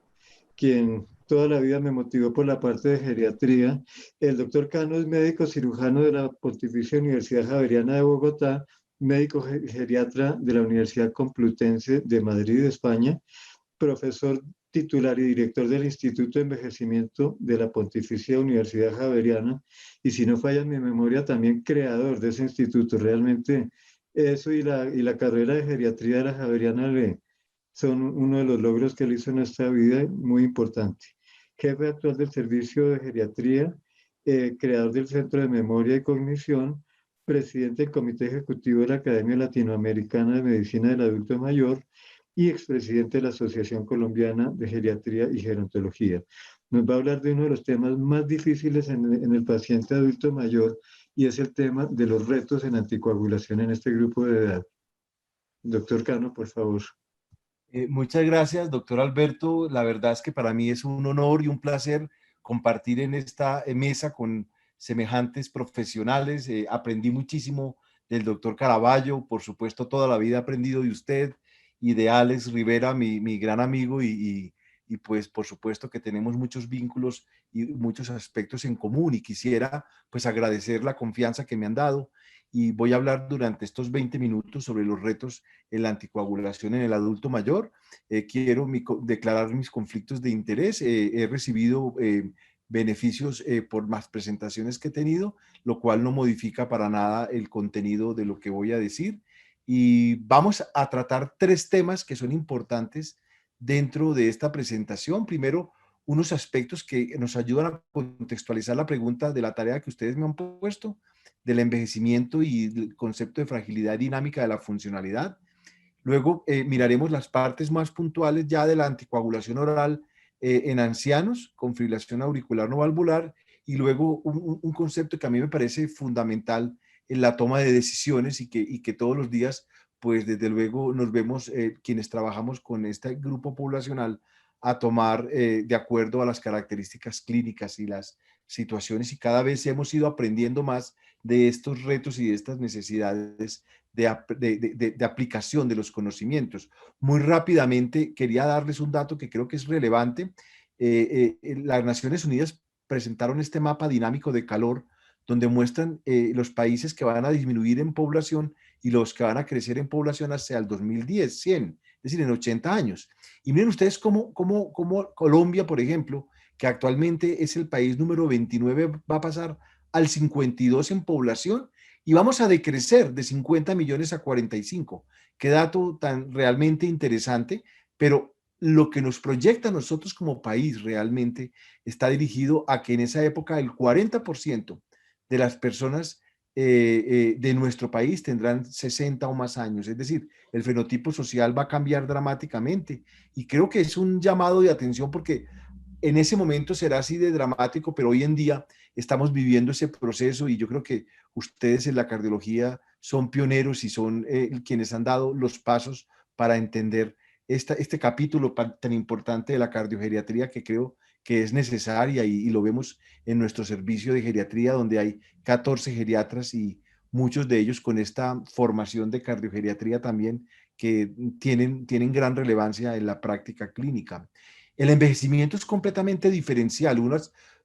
[SPEAKER 1] quien toda la vida me motivó por la parte de geriatría. El doctor Cano es médico cirujano de la Pontificia Universidad Javeriana de Bogotá, médico geriatra de la Universidad Complutense de Madrid, España, profesor titular y director del Instituto de Envejecimiento de la Pontificia Universidad Javeriana, y si no falla mi memoria, también creador de ese instituto. Realmente eso y la carrera de geriatría de la Javeriana son uno de los logros que él hizo en esta vida, muy importante. Jefe actual del Servicio de Geriatría, creador del Centro de Memoria y Cognición, presidente del Comité Ejecutivo de la Academia Latinoamericana de Medicina del Adulto Mayor y expresidente de la Asociación Colombiana de Geriatría y Gerontología. Nos va a hablar de uno de los temas más difíciles en el paciente adulto mayor, y es el tema de los retos en anticoagulación en este grupo de edad. Doctor Cano, por favor.
[SPEAKER 4] Muchas gracias, doctor Alberto. La verdad es que para mí es un honor y un placer compartir en esta mesa con semejantes profesionales. Aprendí muchísimo del doctor Caraballo, por supuesto toda la vida he aprendido de usted y de Alex Rivera, mi gran amigo, y pues por supuesto que tenemos muchos vínculos y muchos aspectos en común, y quisiera pues agradecer la confianza que me han dado, y voy a hablar durante estos 20 minutos sobre los retos en la anticoagulación en el adulto mayor. Quiero declarar mis conflictos de interés. He recibido beneficios por más presentaciones que he tenido, lo cual no modifica para nada el contenido de lo que voy a decir. Y vamos a tratar tres temas que son importantes dentro de esta presentación. Primero, unos aspectos que nos ayudan a contextualizar la pregunta de la tarea que ustedes me han puesto, del envejecimiento y el concepto de fragilidad dinámica de la funcionalidad. Luego miraremos las partes más puntuales ya de la anticoagulación oral en ancianos con fibrilación auricular no valvular, y luego un concepto que a mí me parece fundamental en la toma de decisiones y que todos los días, pues desde luego nos vemos quienes trabajamos con este grupo poblacional a tomar de acuerdo a las características clínicas y las situaciones, y cada vez hemos ido aprendiendo más de estos retos y de estas necesidades de aplicación de los conocimientos. Muy rápidamente quería darles un dato que creo que es relevante. Las Naciones Unidas presentaron este mapa dinámico de calor donde muestran los países que van a disminuir en población y los que van a crecer en población hacia el 2010, 100, es decir, en 80 años. Y miren ustedes cómo Colombia, por ejemplo, que actualmente es el país número 29, va a pasar al 52 en población, y vamos a decrecer de 50 millones a 45. Qué dato tan realmente interesante, pero lo que nos proyecta a nosotros como país realmente está dirigido a que en esa época el 40% de las personas de nuestro país tendrán 60 o más años. Es decir, el fenotipo social va a cambiar dramáticamente. Y creo que es un llamado de atención porque en ese momento será así de dramático, pero hoy en día estamos viviendo ese proceso y yo creo que ustedes en la cardiología son pioneros y son quienes han dado los pasos para entender este capítulo tan importante de la cardiogeriatría que creo que es necesaria y lo vemos en nuestro servicio de geriatría donde hay 14 geriatras y muchos de ellos con esta formación de cardiogeriatría también que tienen gran relevancia en la práctica clínica. El envejecimiento es completamente diferencial.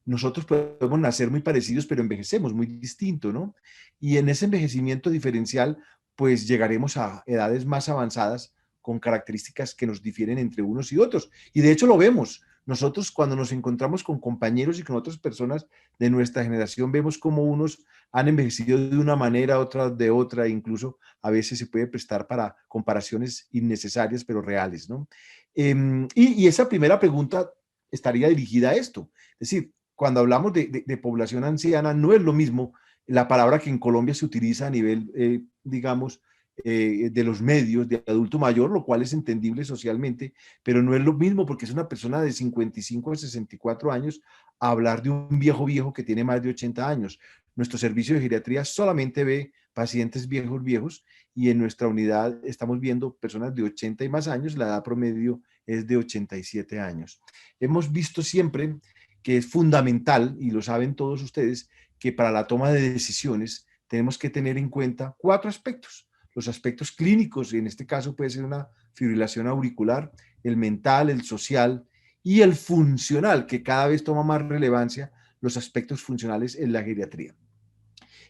[SPEAKER 4] Nosotros podemos nacer muy parecidos, pero envejecemos muy distinto, ¿no? Y en ese envejecimiento diferencial, pues llegaremos a edades más avanzadas con características que nos difieren entre unos y otros. Y de hecho lo vemos. Nosotros cuando nos encontramos con compañeros y con otras personas de nuestra generación, vemos cómo unos han envejecido de una manera, otras de otra, incluso a veces se puede prestar para comparaciones innecesarias, pero reales, ¿no? Y esa primera pregunta estaría dirigida a esto. Es decir, cuando hablamos de población anciana, no es lo mismo la palabra que en Colombia se utiliza a nivel, digamos, de los medios de adulto mayor, lo cual es entendible socialmente, pero no es lo mismo porque es una persona de 55 a 64 años a hablar de un viejo que tiene más de 80 años. Nuestro servicio de geriatría solamente ve pacientes viejos y en nuestra unidad estamos viendo personas de 80 y más años, la edad promedio es de 87 años. Hemos visto siempre que es fundamental, y lo saben todos ustedes, que para la toma de decisiones tenemos que tener en cuenta 4 aspectos. Los aspectos clínicos, y en este caso puede ser una fibrilación auricular, el mental, el social y el funcional, que cada vez toma más relevancia los aspectos funcionales en la geriatría.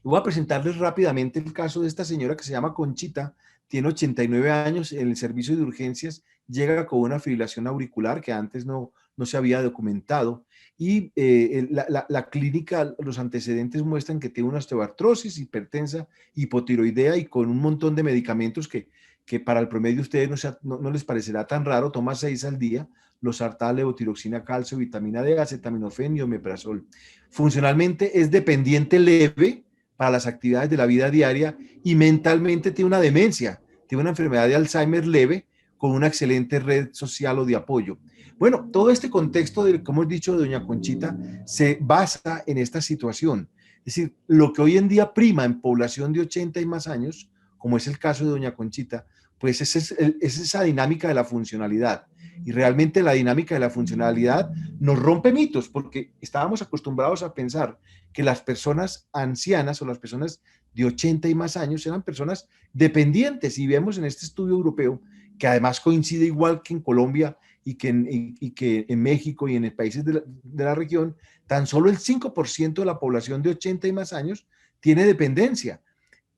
[SPEAKER 4] Voy a presentarles rápidamente el caso de esta señora que se llama Conchita, tiene 89 años, en el servicio de urgencias llega con una fibrilación auricular que antes no se había documentado y la clínica, los antecedentes muestran que tiene una osteoartrosis, hipertensa, hipotiroidea y con un montón de medicamentos que para el promedio de ustedes no les parecerá tan raro, toma 6 al día, losartán, levotiroxina, calcio, vitamina D, acetaminofén y omeprazol. Funcionalmente es dependiente leve para las actividades de la vida diaria y mentalmente tiene una demencia, tiene una enfermedad de Alzheimer leve con una excelente red social o de apoyo. Bueno, todo este contexto, como he dicho, de doña Conchita, se basa en esta situación. Es decir, lo que hoy en día prima en población de 80 y más años, como es el caso de doña Conchita, pues es esa dinámica de la funcionalidad. Y realmente la dinámica de la funcionalidad nos rompe mitos, porque estábamos acostumbrados a pensar que las personas ancianas o las personas de 80 y más años eran personas dependientes. Y vemos en este estudio europeo, que además coincide igual que en Colombia y que en México y en países de la región, tan solo el 5% de la población de 80 y más años tiene dependencia.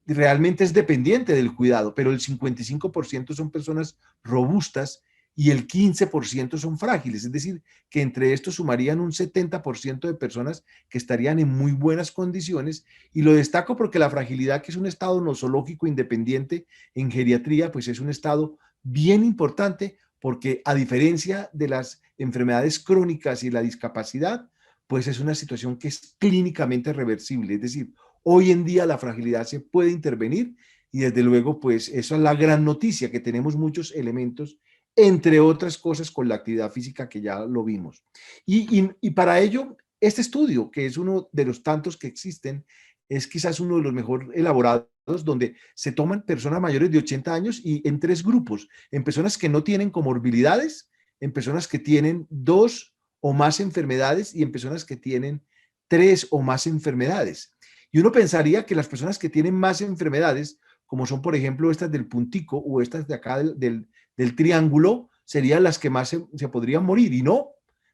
[SPEAKER 4] Realmente es dependiente del cuidado, pero el 55% son personas robustas y el 15% son frágiles, es decir, que entre estos sumarían un 70% de personas que estarían en muy buenas condiciones, y lo destaco porque la fragilidad, que es un estado nosológico independiente en geriatría, pues es un estado bien importante porque a diferencia de las enfermedades crónicas y la discapacidad, pues es una situación que es clínicamente reversible, es decir, hoy en día la fragilidad se puede intervenir y desde luego, pues eso es la gran noticia, que tenemos muchos elementos, entre otras cosas con la actividad física que ya lo vimos. Y para ello, este estudio, que es uno de los tantos que existen, es quizás uno de los mejor elaborados, donde se toman personas mayores de 80 años y en 3 grupos, en personas que no tienen comorbilidades, en personas que tienen 2 o más enfermedades y en personas que tienen 3 o más enfermedades. Y uno pensaría que las personas que tienen más enfermedades, como son por ejemplo estas del puntico o estas de acá del triángulo, serían las que más se podrían morir, y no,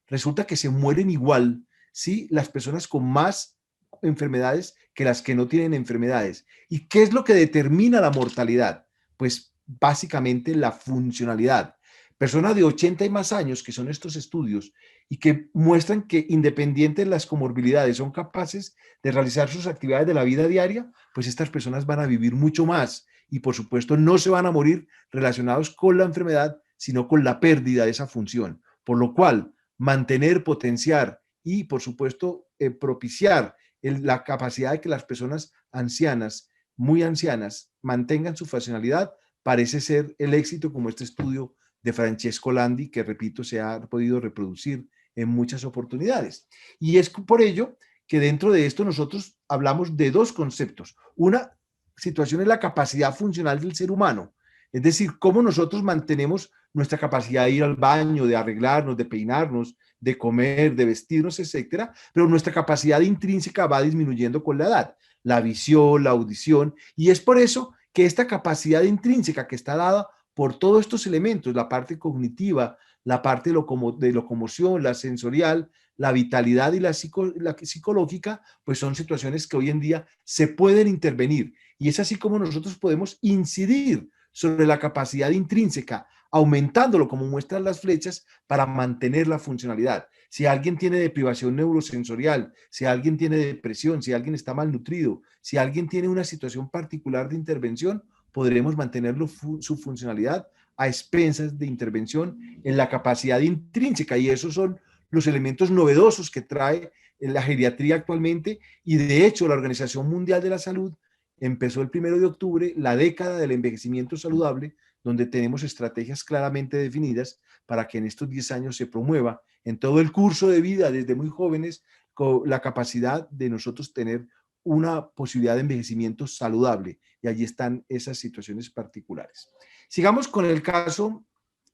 [SPEAKER 4] resulta que se mueren igual, ¿sí? Las personas con más enfermedades que las que no tienen enfermedades. ¿Y qué es lo que determina la mortalidad? Pues básicamente la funcionalidad. Personas de 80 y más años, que son estos estudios, y que muestran que independiente de las comorbilidades son capaces de realizar sus actividades de la vida diaria, pues estas personas van a vivir mucho más y por supuesto no se van a morir relacionados con la enfermedad, sino con la pérdida de esa función. Por lo cual, mantener, potenciar y por supuesto propiciar la capacidad de que las personas ancianas, muy ancianas, mantengan su funcionalidad, parece ser el éxito, como este estudio de Francesco Landi, que repito, se ha podido reproducir en muchas oportunidades. Y es por ello que dentro de esto nosotros hablamos de dos conceptos. Una situación es la capacidad funcional del ser humano, es decir, cómo nosotros mantenemos nuestra capacidad de ir al baño, de arreglarnos, de peinarnos, de comer, de vestirnos, etcétera, pero nuestra capacidad intrínseca va disminuyendo con la edad, la visión, la audición, y es por eso que esta capacidad intrínseca que está dada por todos estos elementos, la parte cognitiva, la parte de locomoción, la sensorial, la vitalidad y la psicológica, pues son situaciones que hoy en día se pueden intervenir. Y es así como nosotros podemos incidir sobre la capacidad intrínseca, aumentándolo como muestran las flechas para mantener la funcionalidad. Si alguien tiene deprivación neurosensorial, si alguien tiene depresión, si alguien está malnutrido, si alguien tiene una situación particular de intervención, podremos mantenerlo su funcionalidad a expensas de intervención en la capacidad intrínseca, y esos son los elementos novedosos que trae la geriatría actualmente. Y de hecho la Organización Mundial de la Salud empezó el 1 de octubre la década del envejecimiento saludable, donde tenemos estrategias claramente definidas para que en estos 10 años se promueva en todo el curso de vida, desde muy jóvenes, con la capacidad de nosotros tener una posibilidad de envejecimiento saludable. Y allí están esas situaciones particulares. Sigamos con el caso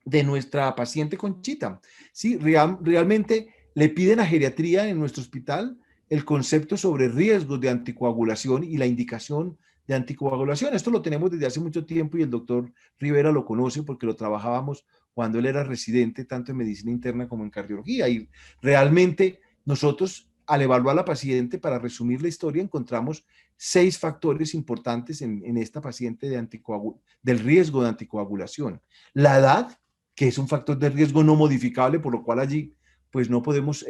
[SPEAKER 4] de nuestra paciente Conchita. Sí, realmente le piden a geriatría en nuestro hospital el concepto sobre riesgos de anticoagulación y la indicación de anticoagulación. Esto lo tenemos desde hace mucho tiempo y el doctor Rivera lo conoce porque lo trabajábamos cuando él era residente tanto en medicina interna como en cardiología. Y realmente nosotros, al evaluar a la paciente, para resumir la historia, encontramos 6 factores importantes en esta paciente del riesgo de anticoagulación. La edad, que es un factor de riesgo no modificable, por lo cual allí pues no podemos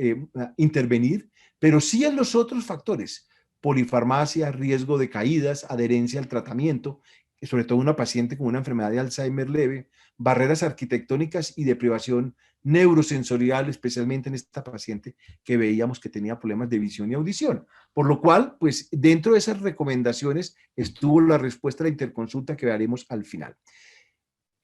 [SPEAKER 4] intervenir, pero sí en los otros factores: polifarmacia, riesgo de caídas, adherencia al tratamiento, sobre todo una paciente con una enfermedad de Alzheimer leve, barreras arquitectónicas y deprivación neurosensorial, especialmente en esta paciente que veíamos que tenía problemas de visión y audición. Por lo cual, pues dentro de esas recomendaciones estuvo la respuesta a la interconsulta que veremos al final.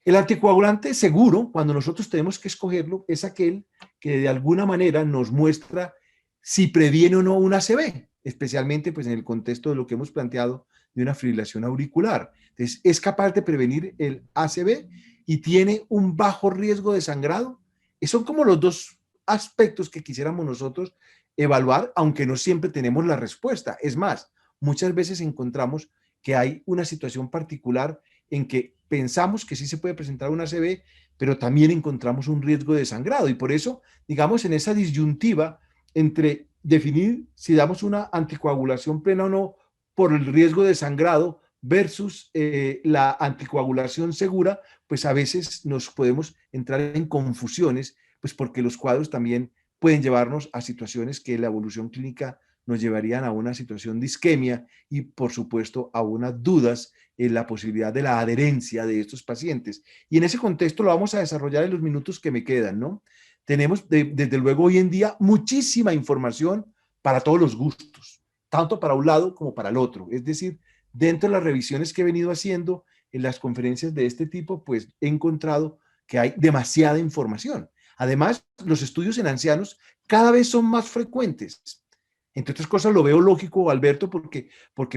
[SPEAKER 4] El anticoagulante seguro, cuando nosotros tenemos que escogerlo, es aquel que de alguna manera nos muestra si previene o no un ACV, especialmente pues en el contexto de lo que hemos planteado de una fibrilación auricular. Entonces, es capaz de prevenir el ACV y tiene un bajo riesgo de sangrado. Esos son como los dos aspectos que quisiéramos nosotros evaluar, aunque no siempre tenemos la respuesta. Es más, muchas veces encontramos que hay una situación particular en que pensamos que sí se puede presentar una ACV, pero también encontramos un riesgo de sangrado. Y por eso, digamos, en esa disyuntiva entre definir si damos una anticoagulación plena o no por el riesgo de sangrado versus la anticoagulación segura, pues a veces nos podemos entrar en confusiones, pues porque los cuadros también pueden llevarnos a situaciones que la evolución clínica nos llevarían a una situación de isquemia y, por supuesto, a unas dudas en la posibilidad de la adherencia de estos pacientes. Y en ese contexto lo vamos a desarrollar en los minutos que me quedan, ¿no? Tenemos, desde luego, hoy en día muchísima información para todos los gustos, tanto para un lado como para el otro. Es decir, dentro de las revisiones que he venido haciendo en las conferencias de este tipo, pues he encontrado que hay demasiada información. Además, los estudios en ancianos cada vez son más frecuentes. Entre otras cosas, lo veo lógico, Alberto, porque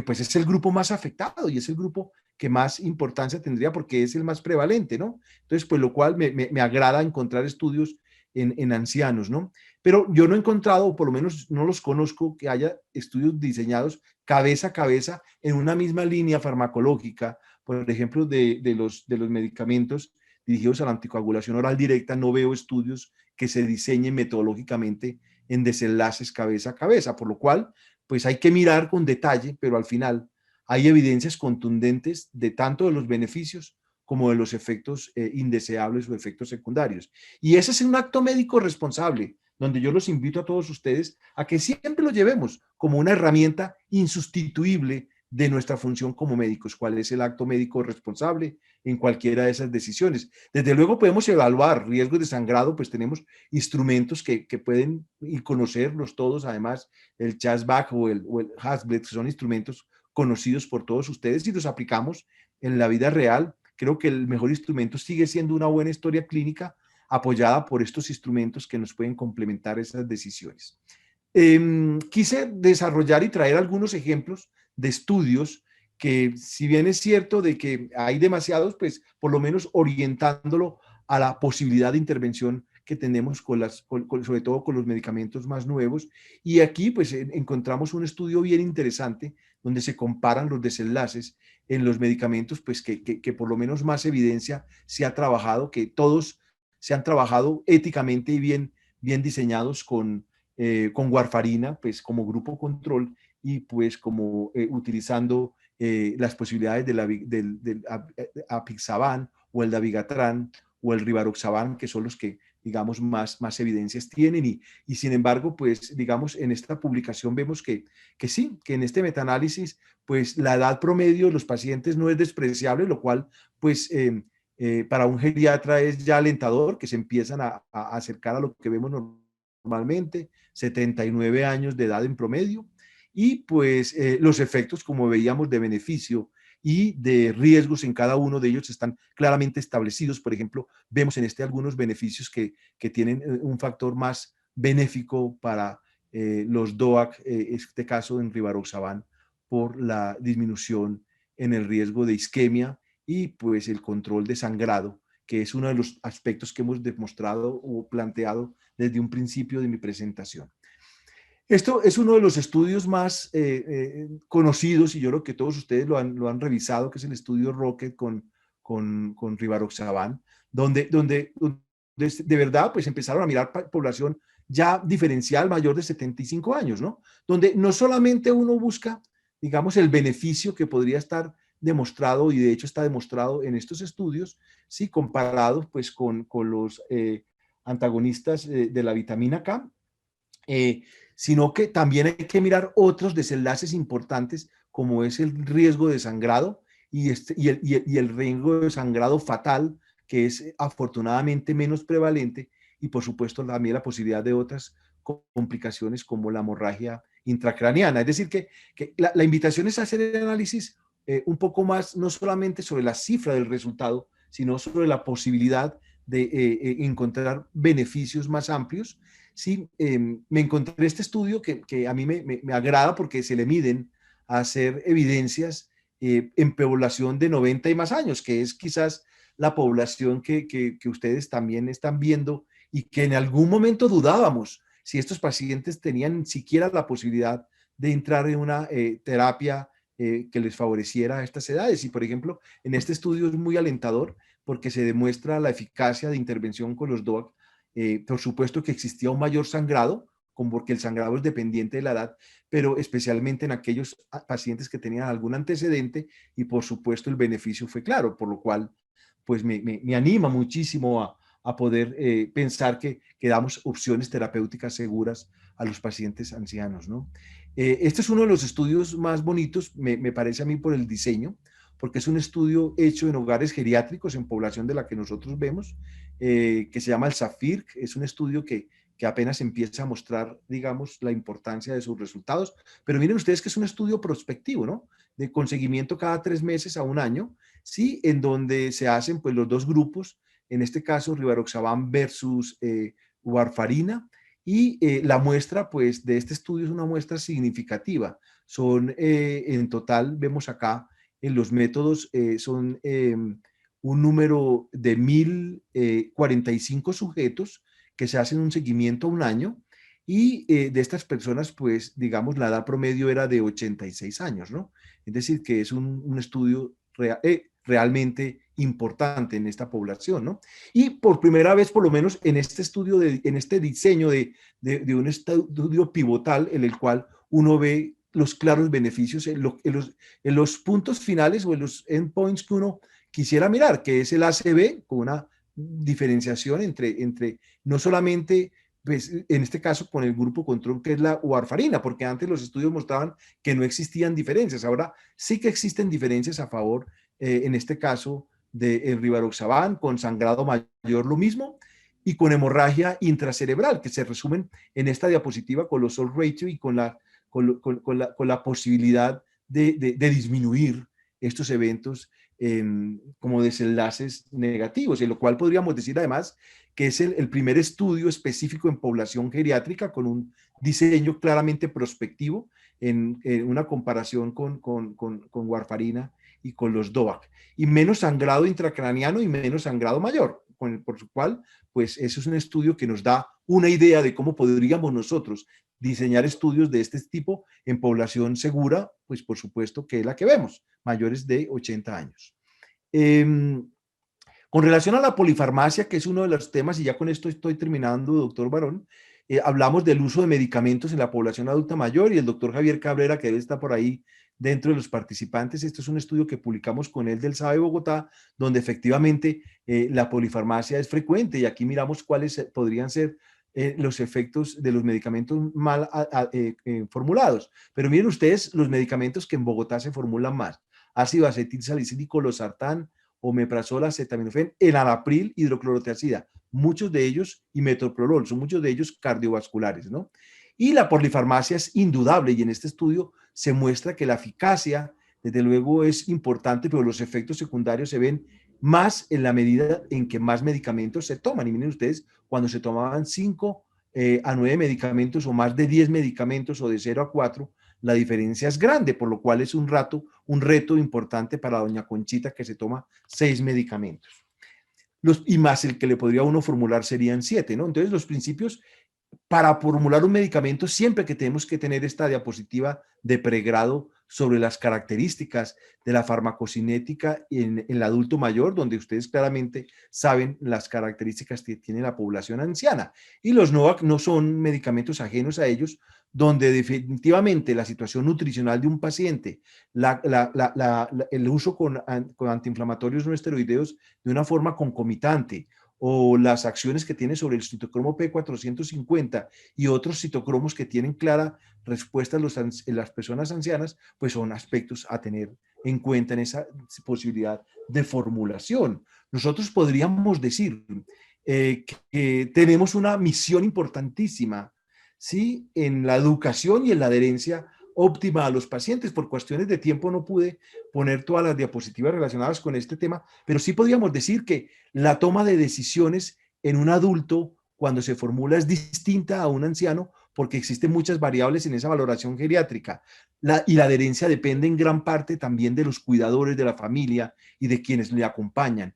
[SPEAKER 4] pues es el grupo más afectado y es el grupo que más importancia tendría porque es el más prevalente, ¿no? Entonces, pues lo cual me agrada encontrar estudios en ancianos, ¿no? Pero yo no he encontrado, o por lo menos no los conozco, que haya estudios diseñados cabeza a cabeza en una misma línea farmacológica, por ejemplo, de los medicamentos dirigidos a la anticoagulación oral directa. No veo estudios que se diseñen metodológicamente en desenlaces cabeza a cabeza, por lo cual, pues hay que mirar con detalle, pero al final hay evidencias contundentes de tanto de los beneficios como de los efectos indeseables o efectos secundarios. Y ese es un acto médico responsable, donde yo los invito a todos ustedes a que siempre lo llevemos como una herramienta insustituible de nuestra función como médicos. ¿Cuál es el acto médico responsable? en cualquiera de esas decisiones. Desde luego podemos evaluar riesgos de sangrado, pues tenemos instrumentos que pueden y conocerlos todos, además el Chasbach o el Hasblet, que son instrumentos conocidos por todos ustedes y los aplicamos en la vida real. Creo que el mejor instrumento sigue siendo una buena historia clínica apoyada por estos instrumentos que nos pueden complementar esas decisiones. Quise desarrollar y traer algunos ejemplos de estudios que, si bien es cierto de que hay demasiados, pues por lo menos orientándolo a la posibilidad de intervención que tenemos sobre todo con los medicamentos más nuevos. Y aquí pues encontramos un estudio bien interesante donde se comparan los desenlaces en los medicamentos, pues que por lo menos más evidencia se ha trabajado, que todos se han trabajado éticamente y bien diseñados con warfarina, pues como grupo control y pues como utilizando las posibilidades del apixaban o el dabigatran o el rivaroxaban, que son los que, digamos, más evidencias tienen. Y sin embargo, pues, digamos, en esta publicación vemos que sí, que en este metaanálisis, pues, la edad promedio de los pacientes no es despreciable, lo cual, pues, para un geriatra es ya alentador, que se empiezan a acercar a lo que vemos normalmente, 79 años de edad en promedio, y pues los efectos, como veíamos, de beneficio y de riesgos en cada uno de ellos están claramente establecidos. Por ejemplo, vemos en algunos beneficios que tienen un factor más benéfico para los DOAC, este caso en rivaroxaban, por la disminución en el riesgo de isquemia y pues el control de sangrado, que es uno de los aspectos que hemos demostrado o planteado desde un principio de mi presentación. Esto es uno de los estudios más conocidos, y yo creo que todos ustedes lo han revisado, que es el estudio Rocket con rivaroxaban, donde de verdad pues empezaron a mirar población ya diferencial mayor de 75 años, ¿no? Donde no solamente uno busca, digamos, el beneficio que podría estar demostrado, y de hecho está demostrado en estos estudios, sí, comparados pues con los antagonistas de la vitamina K, sino que también hay que mirar otros desenlaces importantes, como es el riesgo de sangrado y el riesgo de sangrado fatal, que es afortunadamente menos prevalente, y por supuesto también la posibilidad de otras complicaciones como la hemorragia intracraneana. Es decir, que la invitación es a hacer el análisis un poco más, no solamente sobre la cifra del resultado, sino sobre la posibilidad de encontrar beneficios más amplios. Sí, me encontré este estudio que a mí me agrada porque se le miden a hacer evidencias en población de 90 y más años, que es quizás la población que ustedes también están viendo y que en algún momento dudábamos si estos pacientes tenían siquiera la posibilidad de entrar en una terapia que les favoreciera a estas edades. Y por ejemplo, en este estudio es muy alentador porque se demuestra la eficacia de intervención con los DOAC. Por supuesto que existía un mayor sangrado, como porque el sangrado es dependiente de la edad, pero especialmente en aquellos pacientes que tenían algún antecedente, y por supuesto el beneficio fue claro, por lo cual pues me anima muchísimo a poder pensar que damos opciones terapéuticas seguras a los pacientes ancianos, ¿no? Este es uno de los estudios más bonitos, me parece a mí, por el diseño, porque es un estudio hecho en hogares geriátricos, en población de la que nosotros vemos, que se llama el SAFIR. Es un estudio que apenas empieza a mostrar, digamos, la importancia de sus resultados. Pero miren ustedes que es un estudio prospectivo, ¿no? De conseguimiento cada 3 meses a 1 año, ¿sí? En donde se hacen pues los dos grupos, en este caso rivaroxaban versus warfarina, y la muestra pues de este estudio es una muestra significativa. Son en total, vemos acá en los métodos, son un número de 1.045 sujetos que se hacen un seguimiento a 1 año, y de estas personas, pues, digamos, la edad promedio era de 86 años, ¿no? Es decir, que es un estudio realmente importante en esta población, ¿no? Y por primera vez, por lo menos en este estudio, en este diseño de un estudio pivotal en el cual uno ve los claros beneficios en los puntos finales o en los endpoints que uno quisiera mirar, que es el ACV, con una diferenciación entre no solamente, pues, en este caso con el grupo control, que es la warfarina, porque antes los estudios mostraban que no existían diferencias. Ahora sí que existen diferencias a favor, en este caso, del rivaroxaban, con sangrado mayor lo mismo, y con hemorragia intracerebral, que se resumen en esta diapositiva con los Odds ratio y con la posibilidad de disminuir estos eventos como desenlaces negativos, en lo cual podríamos decir además que es el primer estudio específico en población geriátrica con un diseño claramente prospectivo en una comparación con warfarina y con los DOAC, y menos sangrado intracraniano y menos sangrado mayor, por su cual, pues eso es un estudio que nos da una idea de cómo podríamos nosotros diseñar estudios de este tipo en población segura, pues por supuesto que es la que vemos, mayores de 80 años. Con relación a la polifarmacia, que es uno de los temas, y ya con esto estoy terminando, doctor Barón, hablamos del uso de medicamentos en la población adulta mayor, y el doctor Javier Cabrera, que él está por ahí dentro de los participantes, esto es un estudio que publicamos con él del SABE Bogotá, donde efectivamente la polifarmacia es frecuente, y aquí miramos cuáles podrían ser los efectos de los medicamentos mal formulados. Pero miren ustedes los medicamentos que en Bogotá se formulan más: ácido acetil salicílico, losartán, omeprazol, acetaminofén, enalapril, hidroclorotiazida, muchos de ellos, y metoprolol, son muchos de ellos cardiovasculares, ¿no? Y la polifarmacia es indudable, y en este estudio se muestra que la eficacia, desde luego, es importante, pero los efectos secundarios se ven más en la medida en que más medicamentos se toman. Y miren ustedes, cuando se tomaban 5 a 9 medicamentos o más de 10 medicamentos o de 0 a 4, la diferencia es grande, por lo cual es un reto importante para doña Conchita, que se toma 6 medicamentos. Y más el que le podría uno formular serían 7, ¿no? Entonces los principios para formular un medicamento, siempre que tenemos que tener esta diapositiva de pregrado sobre las características de la farmacocinética en el adulto mayor, donde ustedes claramente saben las características que tiene la población anciana. Y los NOAC no son medicamentos ajenos a ellos, donde definitivamente la situación nutricional de un paciente, el uso con antiinflamatorios no esteroideos de una forma concomitante, o las acciones que tiene sobre el citocromo P450 y otros citocromos que tienen clara respuesta en las personas ancianas, pues son aspectos a tener en cuenta en esa posibilidad de formulación. Nosotros podríamos decir que tenemos una misión importantísima, ¿sí?, en la educación y en la adherencia óptima a los pacientes. Por cuestiones de tiempo no pude poner todas las diapositivas relacionadas con este tema, pero sí podríamos decir que la toma de decisiones en un adulto cuando se formula es distinta a un anciano, porque existen muchas variables en esa valoración geriátrica. Y la adherencia depende en gran parte también de los cuidadores de la familia y de quienes le acompañan.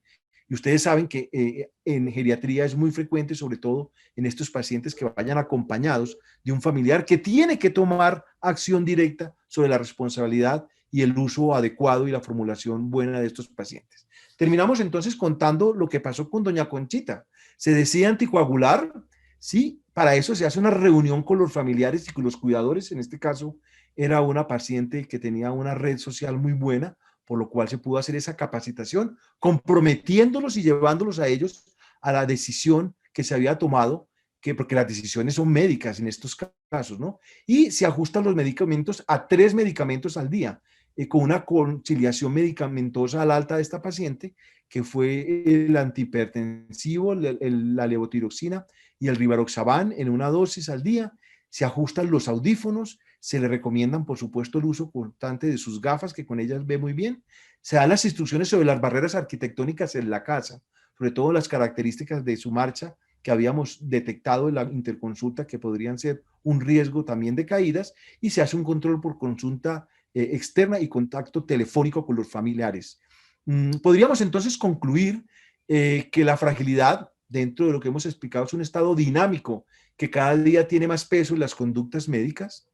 [SPEAKER 4] Y ustedes saben que en geriatría es muy frecuente, sobre todo en estos pacientes, que vayan acompañados de un familiar que tiene que tomar acción directa sobre la responsabilidad y el uso adecuado y la formulación buena de estos pacientes. Terminamos entonces contando lo que pasó con doña Conchita. Se decide anticoagular, ¿sí? Para eso se hace una reunión con los familiares y con los cuidadores. En este caso era una paciente que tenía una red social muy buena, por lo cual se pudo hacer esa capacitación, comprometiéndolos y llevándolos a ellos a la decisión que se había tomado, porque las decisiones son médicas en estos casos, ¿no? Y se ajustan los medicamentos a 3 medicamentos al día, con una conciliación medicamentosa al alta de esta paciente, que fue el antihipertensivo, la levotiroxina y el rivaroxaban en una dosis al día. Se ajustan los audífonos, se le recomiendan, por supuesto, el uso constante de sus gafas, que con ellas ve muy bien. Se dan las instrucciones sobre las barreras arquitectónicas en la casa, sobre todo las características de su marcha que habíamos detectado en la interconsulta, que podrían ser un riesgo también de caídas, y se hace un control por consulta externa y contacto telefónico con los familiares. Podríamos entonces concluir que la fragilidad, dentro de lo que hemos explicado, es un estado dinámico que cada día tiene más peso en las conductas médicas.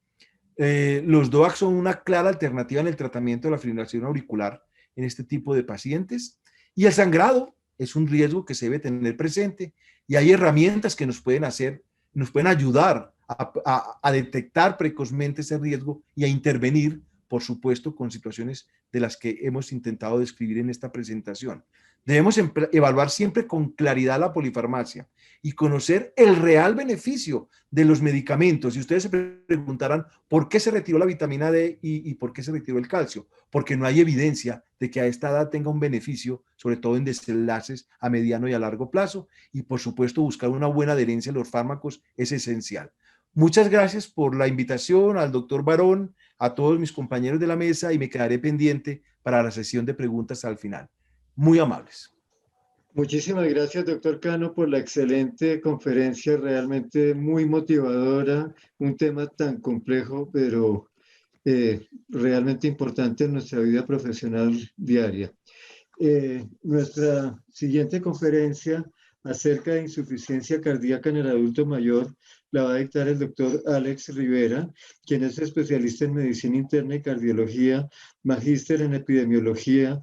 [SPEAKER 4] Los DOAC son una clara alternativa en el tratamiento de la fibrilación auricular en este tipo de pacientes, y el sangrado es un riesgo que se debe tener presente, y hay herramientas que nos pueden ayudar a detectar precozmente ese riesgo y a intervenir por supuesto, con situaciones de las que hemos intentado describir en esta presentación. Debemos evaluar siempre con claridad la polifarmacia y conocer el real beneficio de los medicamentos. Y ustedes se preguntarán, ¿por qué se retiró la vitamina D y por qué se retiró el calcio? Porque no hay evidencia de que a esta edad tenga un beneficio, sobre todo en desenlaces a mediano y a largo plazo. Y, por supuesto, buscar una buena adherencia a los fármacos es esencial. Muchas gracias por la invitación al doctor Barón, a todos mis compañeros de la mesa, y me quedaré pendiente para la sesión de preguntas al final. Muy amables.
[SPEAKER 1] Muchísimas gracias, doctor Cano, por la excelente conferencia, realmente muy motivadora, un tema tan complejo, pero realmente importante en nuestra vida profesional diaria. Nuestra siguiente conferencia acerca de insuficiencia cardíaca en el adulto mayor la va a dictar el doctor Alex Rivera, quien es especialista en medicina interna y cardiología, magíster en epidemiología,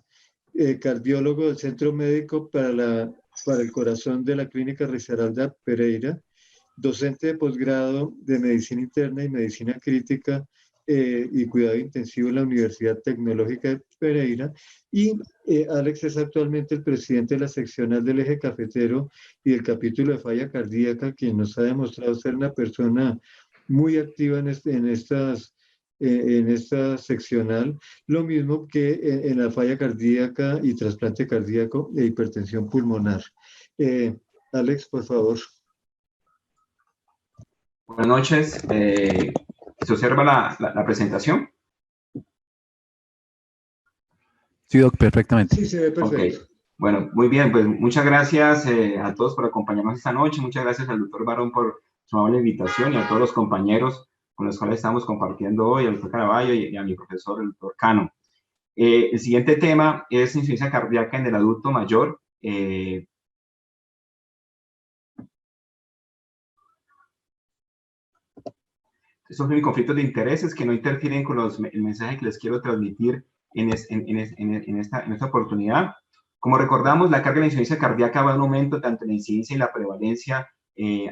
[SPEAKER 1] cardiólogo del Centro Médico para el Corazón de la Clínica Risaralda Pereira, docente de posgrado de medicina interna y medicina crítica y cuidado intensivo en la Universidad Tecnológica de Pereira. Y Alex es actualmente el presidente de la seccional del Eje Cafetero y del capítulo de falla cardíaca, quien nos ha demostrado ser una persona muy activa en esta seccional, lo mismo que en la falla cardíaca y trasplante cardíaco e hipertensión pulmonar. Alex, por favor.
[SPEAKER 5] Buenas noches. ¿Se observa la presentación?
[SPEAKER 2] Sí, doc, perfectamente.
[SPEAKER 1] Sí, se ve perfecto.
[SPEAKER 5] Okay. Bueno, muy bien, pues muchas gracias a todos por acompañarnos esta noche. Muchas gracias al doctor Barón por su amable invitación y a todos los compañeros con los cuales estamos compartiendo hoy, al doctor Caraballo y a mi profesor, el doctor Cano. El siguiente tema es insuficiencia cardíaca en el adulto mayor. Son mis conflictos de intereses que no interfieren con el mensaje que les quiero transmitir en esta oportunidad. Como recordamos, la carga de la insuficiencia cardíaca va en aumento, tanto la incidencia y la prevalencia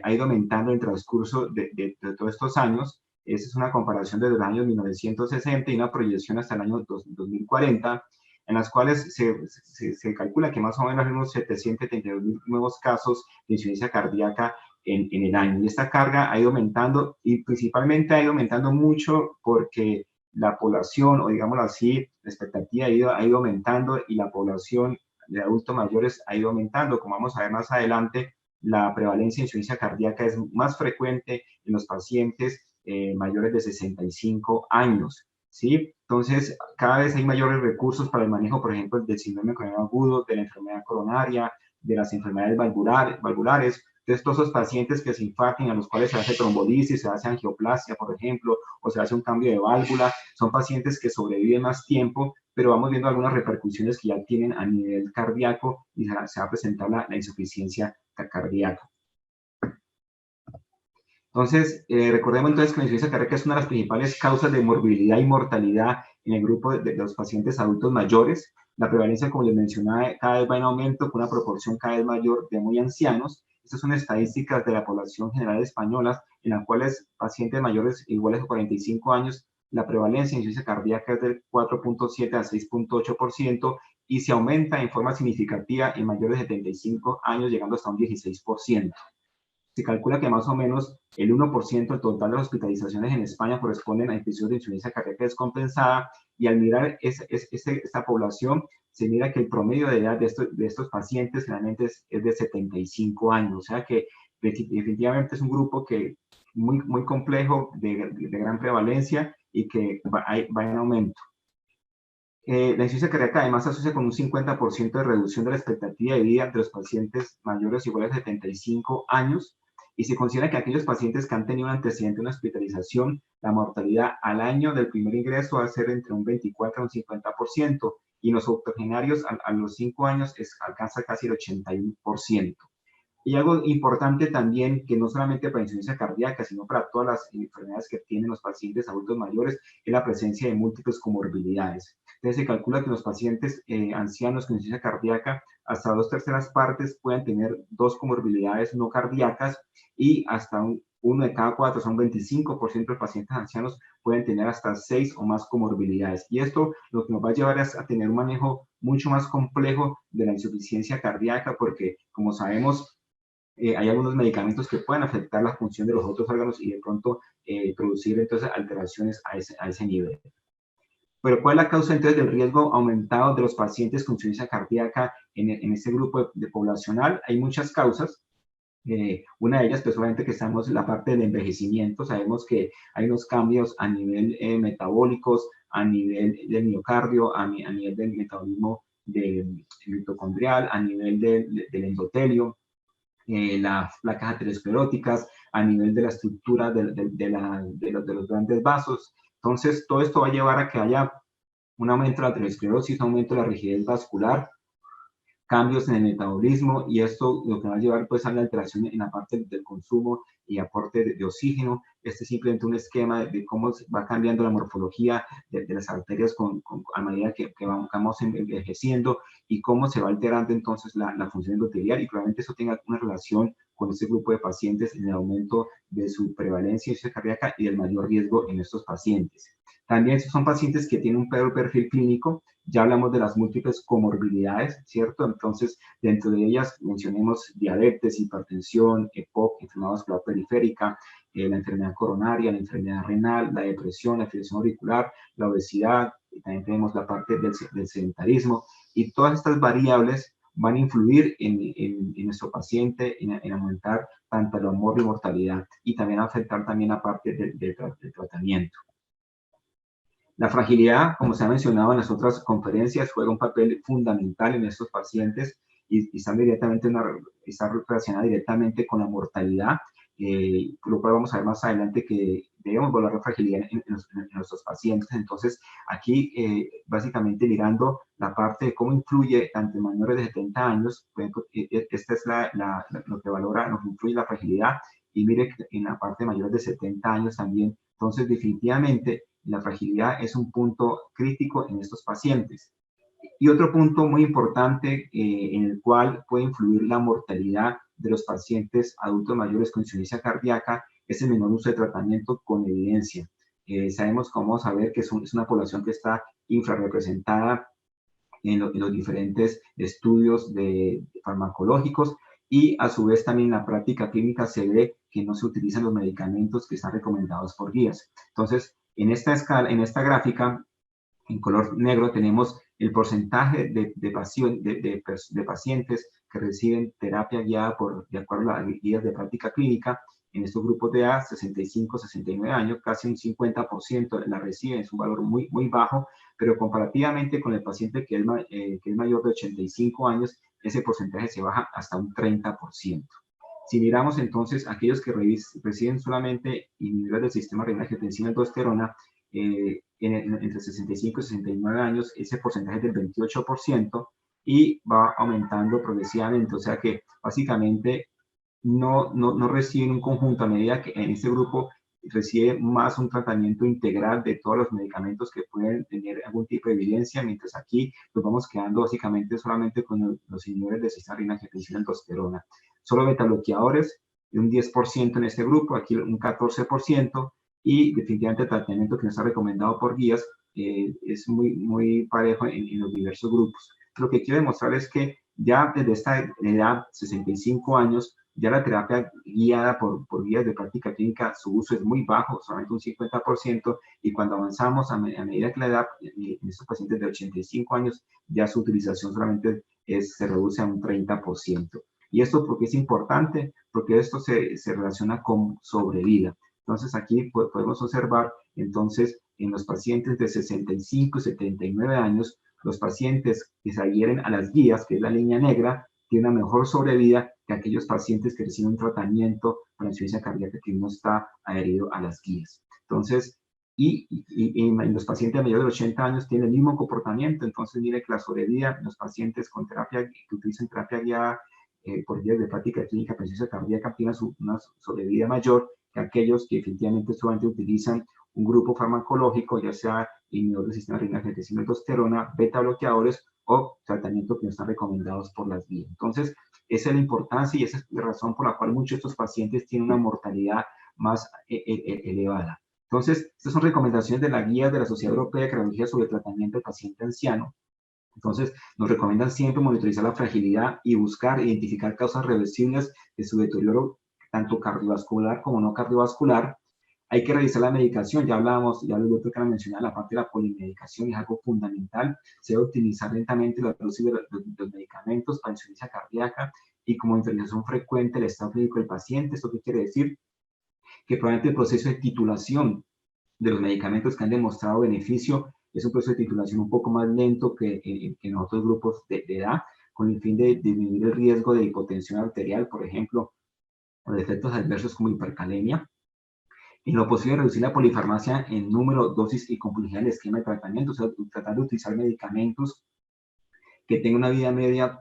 [SPEAKER 5] ha ido aumentando en el transcurso de todos estos años. Esa es una comparación desde los años 1960 y una proyección hasta el año 2040, en las cuales se calcula que más o menos hay unos 732.000 nuevos casos de insuficiencia cardíaca en el año. Y esta carga ha ido aumentando y principalmente ha ido aumentando mucho porque la población, o digámoslo así, la expectativa ha ido aumentando y la población de adultos mayores ha ido aumentando. Como vamos a ver más adelante, la prevalencia de insuficiencia cardíaca es más frecuente en los pacientes mayores de 65 años. ¿Sí? Entonces, cada vez hay mayores recursos para el manejo, por ejemplo, del síndrome coronariano agudo, de la enfermedad coronaria, de las enfermedades valvulares. Entonces, todos esos pacientes que se infarten, a los cuales se hace trombolisis, se hace angioplasia, por ejemplo, o se hace un cambio de válvula, son pacientes que sobreviven más tiempo, pero vamos viendo algunas repercusiones que ya tienen a nivel cardíaco y se va a presentar la insuficiencia cardíaca. Entonces, recordemos entonces que la insuficiencia cardíaca es una de las principales causas de morbilidad y mortalidad en el grupo de los pacientes adultos mayores. La prevalencia, como les mencionaba, cada vez va en aumento con una proporción cada vez mayor de muy ancianos. Estas son estadísticas de la población general española, en las cuales pacientes mayores iguales a 45 años, la prevalencia de insuficiencia cardíaca es del 4.7 a 6.8% y se aumenta en forma significativa en mayores de 75 años, llegando hasta un 16%. Se calcula que más o menos el 1% del total de las hospitalizaciones en España corresponden a episodios de insuficiencia cardíaca descompensada, y al mirar esta población, se mira que el promedio de edad de estos pacientes generalmente es de 75 años, o sea que definitivamente es un grupo que muy complejo, de gran prevalencia y que va en aumento. La insuficiencia cardíaca además se asocia con un 50% de reducción de la expectativa de vida entre los pacientes mayores iguales a 75 años, y se considera que aquellos pacientes que han tenido un antecedente de una hospitalización, la mortalidad al año del primer ingreso va a ser entre un 24 a un 50%, y en los octogenarios a los 5 años alcanza casi el 81%. Y algo importante también, que no solamente para la insuficiencia cardíaca, sino para todas las enfermedades que tienen los pacientes adultos mayores, es la presencia de múltiples comorbilidades. Entonces se calcula que los pacientes ancianos con insuficiencia cardíaca, hasta 2/3 partes pueden tener 2 comorbilidades no cardíacas, y hasta 1 de cada 4, son 25% de pacientes ancianos, pueden tener hasta 6 o más comorbilidades. Y esto lo que nos va a llevar es a tener un manejo mucho más complejo de la insuficiencia cardíaca, porque, como sabemos, hay algunos medicamentos que pueden afectar la función de los otros órganos y de pronto producir entonces alteraciones a ese nivel. Pero ¿cuál es la causa entonces del riesgo aumentado de los pacientes con insuficiencia cardíaca en este grupo de poblacional? Hay muchas causas. Una de ellas, pues obviamente que estamos en la parte del envejecimiento, sabemos que hay unos cambios a nivel metabólicos, a nivel del miocardio, a nivel del metabolismo mitocondrial, a nivel del endotelio, las placas ateroscleróticas, a nivel de la estructura de los grandes vasos. Entonces, todo esto va a llevar a que haya un aumento de la aterosclerosis, un aumento de la rigidez vascular, cambios en el metabolismo, y esto lo que va a llevar pues a la alteración en la parte del consumo y aporte de oxígeno. Este es simplemente un esquema de cómo va cambiando la morfología de las arterias a medida que vamos envejeciendo, y cómo se va alterando entonces la función endotelial, y probablemente eso tenga una relación con este grupo de pacientes en el aumento de su prevalencia de insuficiencia cardíaca y del mayor riesgo en estos pacientes. También son pacientes que tienen un peor perfil clínico. Ya hablamos de las múltiples comorbilidades, ¿cierto? Entonces, dentro de ellas mencionemos diabetes, hipertensión, EPOC, enfermedad vascular periférica, la enfermedad coronaria, la enfermedad renal, la depresión, la fibrilación auricular, la obesidad, y también tenemos la parte del sedentarismo, y todas estas variables van a influir en nuestro paciente, en aumentar tanto la mortalidad, y también afectar también la parte del tratamiento. La fragilidad, como se ha mencionado en las otras conferencias, juega un papel fundamental en estos pacientes y está relacionada directamente con la mortalidad, lo cual vamos a ver más adelante que debemos evaluar la fragilidad en nuestros pacientes. Entonces, aquí básicamente mirando la parte de cómo influye tanto en mayores de 70 años, esta es lo que valora, nos influye la fragilidad, y mire que en la parte de mayores de 70 años también. Entonces, definitivamente, la fragilidad es un punto crítico en estos pacientes. Y otro punto muy importante en el cual puede influir la mortalidad de los pacientes adultos mayores con insuficiencia cardíaca es el menor uso de tratamiento con evidencia. Sabemos cómo saber que es una población que está infrarrepresentada en los diferentes estudios farmacológicos, y a su vez también en la práctica clínica se ve que no se utilizan los medicamentos que están recomendados por guías. Entonces, en esta escala, en esta gráfica, en color negro tenemos el porcentaje de pacientes que reciben terapia guiada de acuerdo a las guías de práctica clínica. En estos grupos de edad, 65, 69 años, casi un 50% la reciben, es un valor muy, muy bajo, pero comparativamente con el paciente que es mayor de 85 años, ese porcentaje se baja hasta un 30%. Si miramos entonces aquellos que reciben solamente inhibidores del sistema renal angiotensina aldosterona, entre 65 y 69 años, ese porcentaje es del 28%, y va aumentando progresivamente, o sea que básicamente no reciben un conjunto, a medida que en este grupo recibe más un tratamiento integral de todos los medicamentos que pueden tener algún tipo de evidencia, mientras aquí nos vamos quedando básicamente solamente con los inhibidores del sistema renal angiotensina aldosterona. Solo betabloqueadores, un 10% en este grupo, aquí un 14%, y definitivamente el tratamiento que nos ha recomendado por guías es muy, muy parejo en los diversos grupos. Lo que quiero demostrar es que ya desde esta edad, 65 años, ya la terapia guiada por guías de práctica clínica, su uso es muy bajo, solamente un 50%, y cuando avanzamos a medida que la edad, en estos pacientes de 85 años, ya su utilización solamente se reduce a un 30%. ¿Y esto por qué es importante? Porque esto se relaciona con sobrevida. Entonces aquí podemos observar, entonces, en los pacientes de 65 y 79 años, los pacientes que se adhieren a las guías, que es la línea negra, tienen una mejor sobrevida que aquellos pacientes que reciben un tratamiento para insuficiencia cardíaca que no está adherido a las guías. Entonces, y en los pacientes mayores de 80 años tienen el mismo comportamiento. Entonces, mire que la sobrevida en los pacientes con terapia, que utilizan terapia guiada por guías de práctica clínica para insuficiencia cardíaca, tienen una sobrevida mayor que aquellos que efectivamente solamente utilizan un grupo farmacológico, ya sea inhibidor del sistema renal angiotensina aldosterona, beta bloqueadores o tratamiento que no están recomendados por las guías. Entonces, esa es la importancia y esa es la razón por la cual muchos de estos pacientes tienen una mortalidad más elevada. Entonces, estas son recomendaciones de la guía de la Sociedad Europea de Cardiología sobre el tratamiento del paciente anciano. Entonces, nos recomiendan siempre monitorizar la fragilidad y buscar identificar causas reversibles de su deterioro, tanto cardiovascular como no cardiovascular. Hay que revisar la medicación, ya hablábamos, ya el doctor que la mencionaba, la parte de la polimedicación es algo fundamental. Se debe optimizar lentamente la dosis de los medicamentos para insuficiencia cardíaca y como intervención frecuente el estado clínico del paciente. ¿Esto qué quiere decir? Que probablemente el proceso de titulación de los medicamentos que han demostrado beneficio es un proceso de titulación un poco más lento que en otros grupos de edad, con el fin de disminuir el riesgo de hipotensión arterial, por ejemplo, o de efectos adversos como hipercalemia. En lo posible, reducir la polifarmacia en número, dosis y complejidad del esquema de tratamiento, o sea, tratar de utilizar medicamentos que tengan una vida media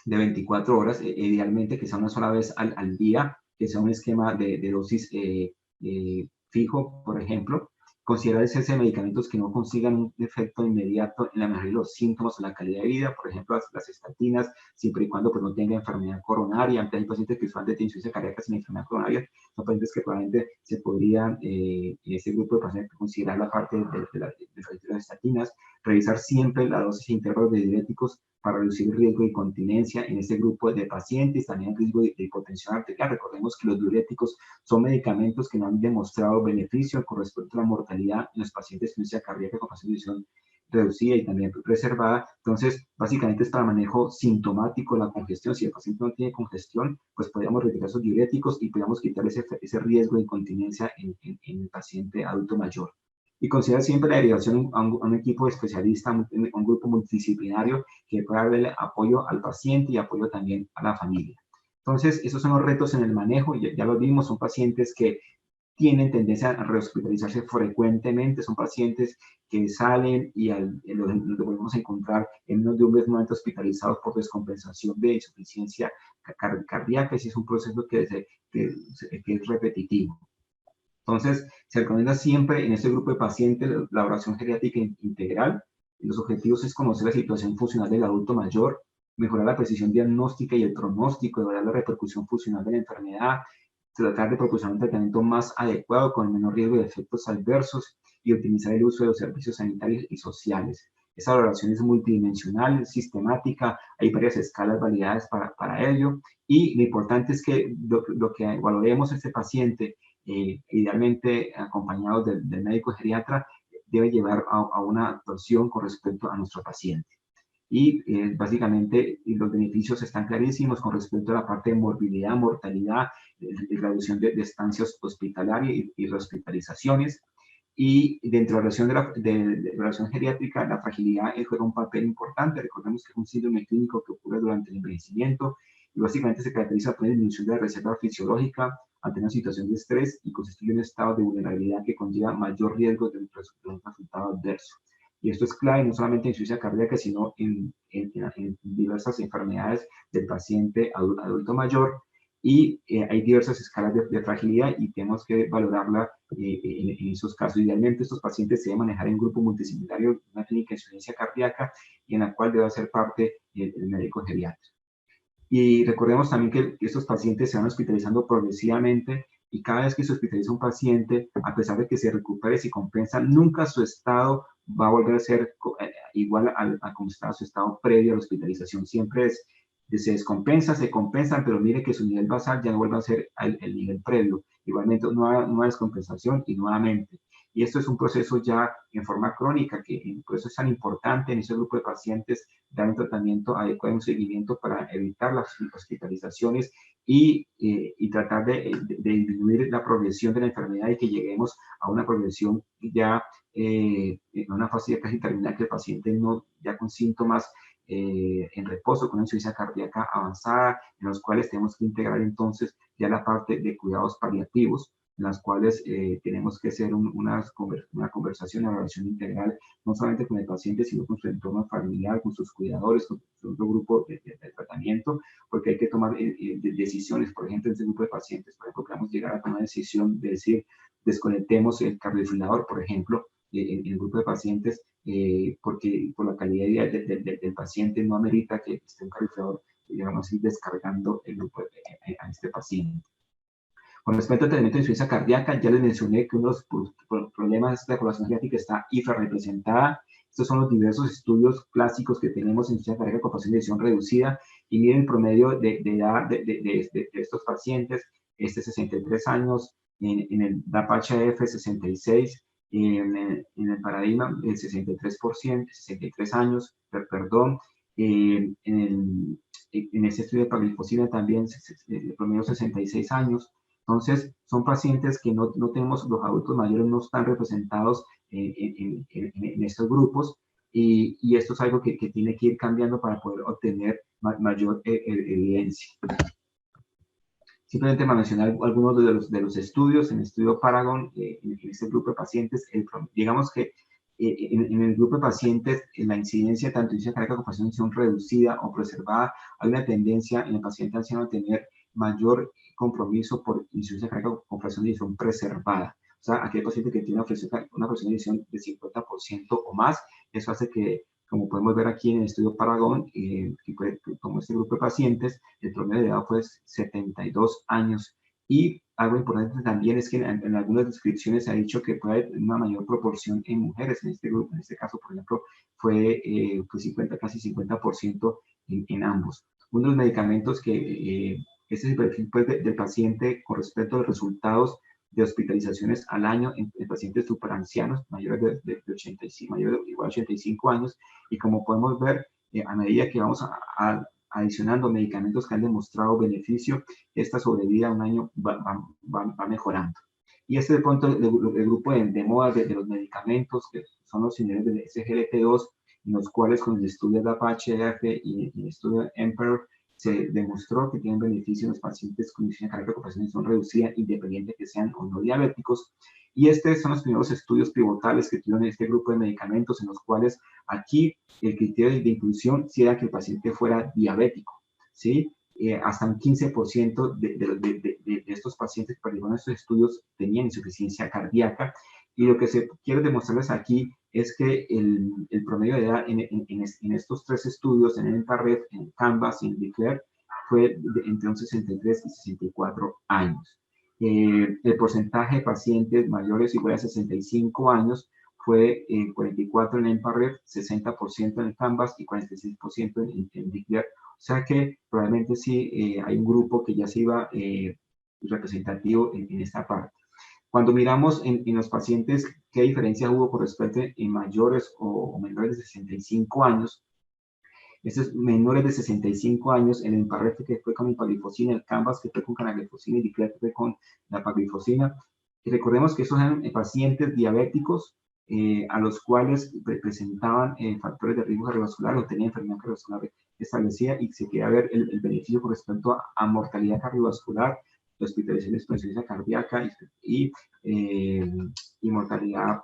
[SPEAKER 5] de 24 horas, idealmente que sea una sola vez al día, que sea un esquema de dosis fijo, por ejemplo. Considerar el cese de medicamentos que no consigan un efecto inmediato en la mejoría de los síntomas o la calidad de vida, por ejemplo, las estatinas, siempre y cuando pues, no tenga enfermedad coronaria. Hay pacientes que usualmente tienen insuficiencia cardíaca sin enfermedad coronaria, son pacientes que probablemente se podrían, en ese grupo de pacientes, considerar la parte de las estatinas, revisar siempre la dosis e intervalos de diuréticos para reducir el riesgo de incontinencia en este grupo de pacientes, también el riesgo de hipotensión arterial. Recordemos que los diuréticos son medicamentos que no han demostrado beneficio con respecto a la mortalidad en los pacientes con insuficiencia cardíaca con función reducida y también reservada. Entonces, básicamente es para manejo sintomático de la congestión. Si el paciente no tiene congestión, pues podríamos retirar esos diuréticos y podríamos quitar ese riesgo de incontinencia en el paciente adulto mayor. Y considera siempre la derivación a un equipo de especialistas, un grupo multidisciplinario que pueda darle apoyo al paciente y apoyo también a la familia. Entonces, esos son los retos en el manejo, ya lo vimos, son pacientes que tienen tendencia a rehospitalizarse frecuentemente, son pacientes que salen y los volvemos a encontrar en menos de un momento hospitalizados por descompensación de insuficiencia cardíaca, y es un proceso que es repetitivo. Entonces, se recomienda siempre en este grupo de pacientes la evaluación geriátrica integral. Los objetivos es conocer la situación funcional del adulto mayor, mejorar la precisión diagnóstica y el pronóstico, evaluar la repercusión funcional de la enfermedad, tratar de proporcionar un tratamiento más adecuado con el menor riesgo de efectos adversos y optimizar el uso de los servicios sanitarios y sociales. Esa valoración es multidimensional, sistemática, hay varias escalas validadas para ello, y lo importante es que lo que valoremos a este paciente, idealmente acompañados del médico geriatra, debe llevar a una actuación con respecto a nuestro paciente. Y básicamente los beneficios están clarísimos con respecto a la parte de morbilidad, mortalidad, reducción de estancias hospitalarias y hospitalizaciones. Y dentro de la evaluación geriátrica, la fragilidad juega un papel importante. Recordemos que es un síndrome clínico que ocurre durante el envejecimiento y básicamente se caracteriza por una disminución de la reserva fisiológica ante una situación de estrés y constituye un estado de vulnerabilidad que conlleva mayor riesgo de un resultado adverso. Y esto es clave no solamente en insuficiencia cardíaca, sino en diversas enfermedades del paciente adulto mayor. Y hay diversas escalas de fragilidad y tenemos que valorarla en esos casos. Idealmente, estos pacientes se deben manejar en grupo multidisciplinario, una clínica de insuficiencia cardíaca, y en la cual debe hacer parte el médico geriatra. Y recordemos también que estos pacientes se van hospitalizando progresivamente y cada vez que se hospitaliza un paciente, a pesar de que se recupere y se compensa, nunca su estado va a volver a ser igual a como estaba su estado previo a la hospitalización. Siempre se descompensa, se compensan, pero mire que su nivel basal ya no vuelve a ser el nivel previo. Igualmente, nueva descompensación y nuevamente. Y esto es un proceso ya en forma crónica, que por eso es tan importante en ese grupo de pacientes dar un tratamiento adecuado, un seguimiento para evitar las hospitalizaciones y tratar de disminuir la progresión de la enfermedad y que lleguemos a una progresión ya en una fase ya casi terminal, que el paciente no, ya con síntomas en reposo, con una insuficiencia cardíaca avanzada, en los cuales tenemos que integrar entonces ya la parte de cuidados paliativos, en las cuales tenemos que hacer una conversación, una evaluación integral, no solamente con el paciente, sino con su entorno familiar, con sus cuidadores, con su otro grupo de tratamiento, porque hay que tomar decisiones. Por ejemplo, en este grupo de pacientes, por ejemplo, podemos llegar a tomar la decisión de decir, desconectemos el cardiofibrilador, por ejemplo, en el grupo de pacientes, porque por la calidad de vida del paciente no amerita que esté un calificador, digamos así, descargando el grupo a este paciente. Con respecto al tratamiento de insuficiencia cardíaca, ya les mencioné que uno de los problemas de la población geriátrica está hiperrepresentada. Estos son los diversos estudios clásicos que tenemos en insuficiencia cardíaca con población de edición reducida, y miren el promedio de edad de estos pacientes, 63 años, en el DAPA-HF 66, en el paradigma el 63%, 63 años, perdón, en este estudio de paglifosina también el promedio 66 años. Entonces, son pacientes que no tenemos, los adultos mayores no están representados en estos grupos, y esto es algo que tiene que ir cambiando para poder obtener mayor evidencia. Simplemente para mencionar algunos de los estudios, en el estudio Paragon, en este grupo de pacientes, digamos que en el grupo de pacientes, la incidencia tanto de insuficiencia cardíaca con población de edición reducida o preservada, hay una tendencia en el paciente anciano a tener mayor compromiso por insuficiencia cardíaca con población de edición preservada. O sea, aquel paciente que tiene una población de edición de 50% o más, eso hace que, como podemos ver aquí en el estudio Paragon, como este grupo de pacientes, el promedio de edad fue 72 años. Y algo importante también es que en algunas descripciones se ha dicho que puede haber una mayor proporción en mujeres en este grupo. En este caso, por ejemplo, fue casi 50% en ambos. Uno de los medicamentos que este es el perfil pues, del paciente con respecto a los resultados de hospitalizaciones al año en pacientes superancianos mayores de 85, mayores igual a 85 años, y como podemos ver, a medida que vamos adicionando medicamentos que han demostrado beneficio, esta sobrevida a un año va mejorando. Y este de pronto el grupo de moda de los medicamentos, que son los inhibidores de SGLT2, en los cuales con el estudio de DAPA-HF y el estudio EMPEROR se demostró que tienen beneficio en los pacientes con insuficiencia cardíaca con población de edición reducida, independiente que sean o no diabéticos. Y estos son los primeros estudios pivotales que tuvieron este grupo de medicamentos, en los cuales aquí el criterio de inclusión sí era que el paciente fuera diabético, ¿sí? Hasta un 15% de estos pacientes que participaron en estos estudios tenían insuficiencia cardíaca. Y lo que se quiere demostrarles aquí es que el promedio de edad en estos tres estudios, en el EMPA-REF, en CANVAS y en DECLARE, fue entre un 63 y 64 años. El porcentaje de pacientes mayores igual a 65 años fue 44 en EMPA-REF, 60% en el CANVAS y 46% en DECLARE. O sea que probablemente sí hay un grupo que ya se iba representativo en esta parte. Cuando miramos en los pacientes qué diferencia hubo con respecto en mayores o menores de 65 años, estos menores de 65 años, el EMPA-REF que fue con empaglifosina, el CANVAS que fue con canaglifosina y DECLARE que fue con la paglifosina. Y recordemos que esos eran pacientes diabéticos a los cuales presentaban factores de riesgo cardiovascular o tenían enfermedad cardiovascular establecida, y se quería ver el beneficio con respecto a mortalidad cardiovascular, hospitalizaciones por insuficiencia cardíaca y mortalidad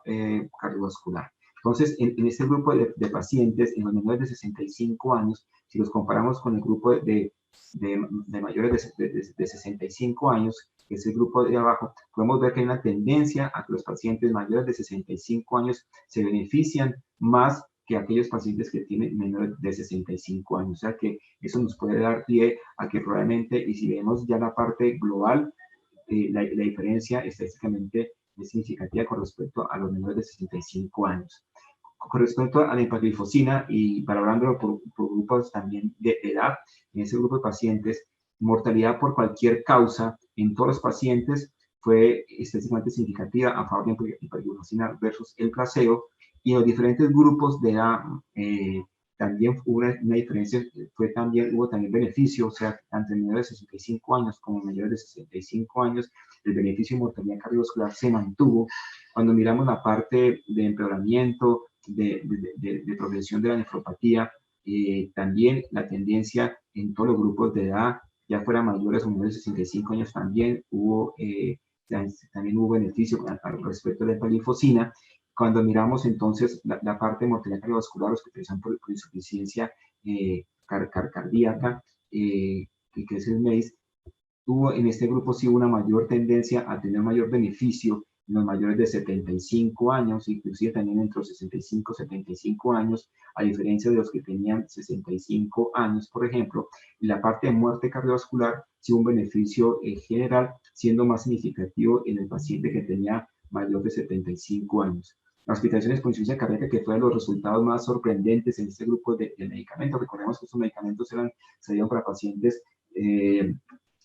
[SPEAKER 5] cardiovascular. Entonces, en este grupo de pacientes, en los menores de 65 años, si los comparamos con el grupo de mayores de 65 años, que es el grupo de abajo, podemos ver que hay una tendencia a que los pacientes mayores de 65 años se benefician más que aquellos pacientes que tienen menores de 65 años. O sea que eso nos puede dar pie a que probablemente, y si vemos ya la parte global, la diferencia estadísticamente es significativa con respecto a los menores de 65 años. Con respecto a la empaglifosina, y valorándolo por grupos también de edad, en ese grupo de pacientes, mortalidad por cualquier causa en todos los pacientes fue estadísticamente significativa a favor de empaglifosina versus el placebo, y en los diferentes grupos de edad también hubo una diferencia, hubo también beneficio, o sea, tanto en menores de 65 años como en mayores de 65 años, el beneficio de mortalidad cardiovascular se mantuvo. Cuando miramos la parte de empeoramiento, de progresión de la nefropatía, también la tendencia en todos los grupos de edad, ya fuera mayores o menores de 65 años, también hubo beneficio al respecto de la empaglifosina. Cuando miramos entonces la parte de mortalidad cardiovascular, hospitalización por insuficiencia cardíaca, que es el MACE, tuvo en este grupo sí una mayor tendencia a tener mayor beneficio en los mayores de 75 años, inclusive también entre los 65 y 75 años, a diferencia de los que tenían 65 años, por ejemplo. Y la parte de muerte cardiovascular, sí un beneficio general, siendo más significativo en el paciente que tenía mayor de 75 años. Las hospitalizaciones con insuficiencia cardíaca, que fueron los resultados más sorprendentes en este grupo de medicamentos. Recordemos que estos medicamentos se dieron para pacientes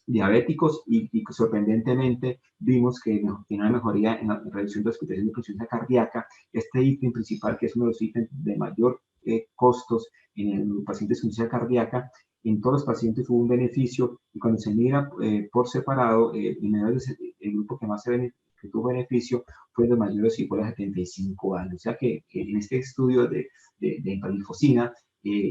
[SPEAKER 5] diabéticos y sorprendentemente vimos que tiene una mejoría en la reducción de hospitalización de insuficiencia cardíaca. Este ítem principal, que es uno de los ítems de mayor costos en los pacientes con insuficiencia cardíaca, en todos los pacientes hubo un beneficio, y cuando se mira por separado, el grupo que más que tuvo beneficio fue de mayores iguales a 75 años. O sea que en este estudio de empaglifosina,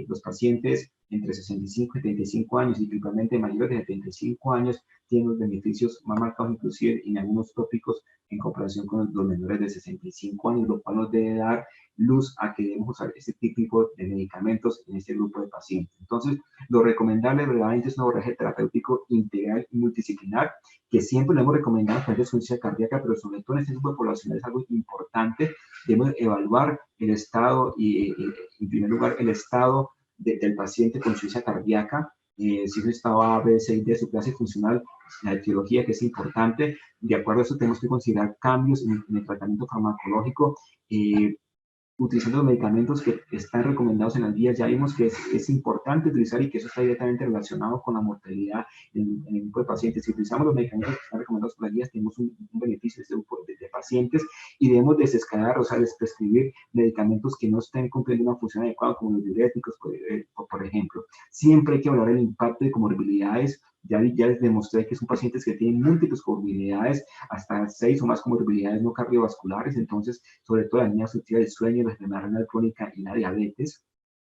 [SPEAKER 5] los pacientes entre 65 y 75 años y principalmente mayores de 75 años tienen los beneficios más marcados, inclusive en algunos tópicos, en comparación con los menores de 65 años, lo cual nos debe dar luz a que debemos usar este tipo de medicamentos en este grupo de pacientes. Entonces, lo recomendable verdaderamente es un abordaje terapéutico integral y multidisciplinar, que siempre lo hemos recomendado en pacientes con insuficiencia cardíaca, pero sobre todo en este grupo de población es algo importante. Debemos evaluar el estado y, en primer lugar, el estado del paciente con insuficiencia cardíaca, si es un estado A, B, C y D, su clase funcional, la etiología, que es importante. De acuerdo a eso, tenemos que considerar cambios en el tratamiento farmacológico, utilizando los medicamentos que están recomendados en las guías. Ya vimos que es importante utilizar, y que eso está directamente relacionado con la mortalidad en el grupo de pacientes. Si utilizamos los medicamentos que están recomendados por las guías, tenemos un beneficio de este grupo de pacientes, y debemos desescalar, o sea, prescribir medicamentos que no estén cumpliendo una función adecuada, como los diuréticos, por ejemplo. Siempre hay que valorar el impacto de comorbilidades. Ya les demostré que son pacientes que tienen múltiples comorbilidades, hasta 6 o más comorbilidades no cardiovasculares. Entonces, sobre todo la anemia obstructiva del sueño, la enfermedad renal crónica y la diabetes.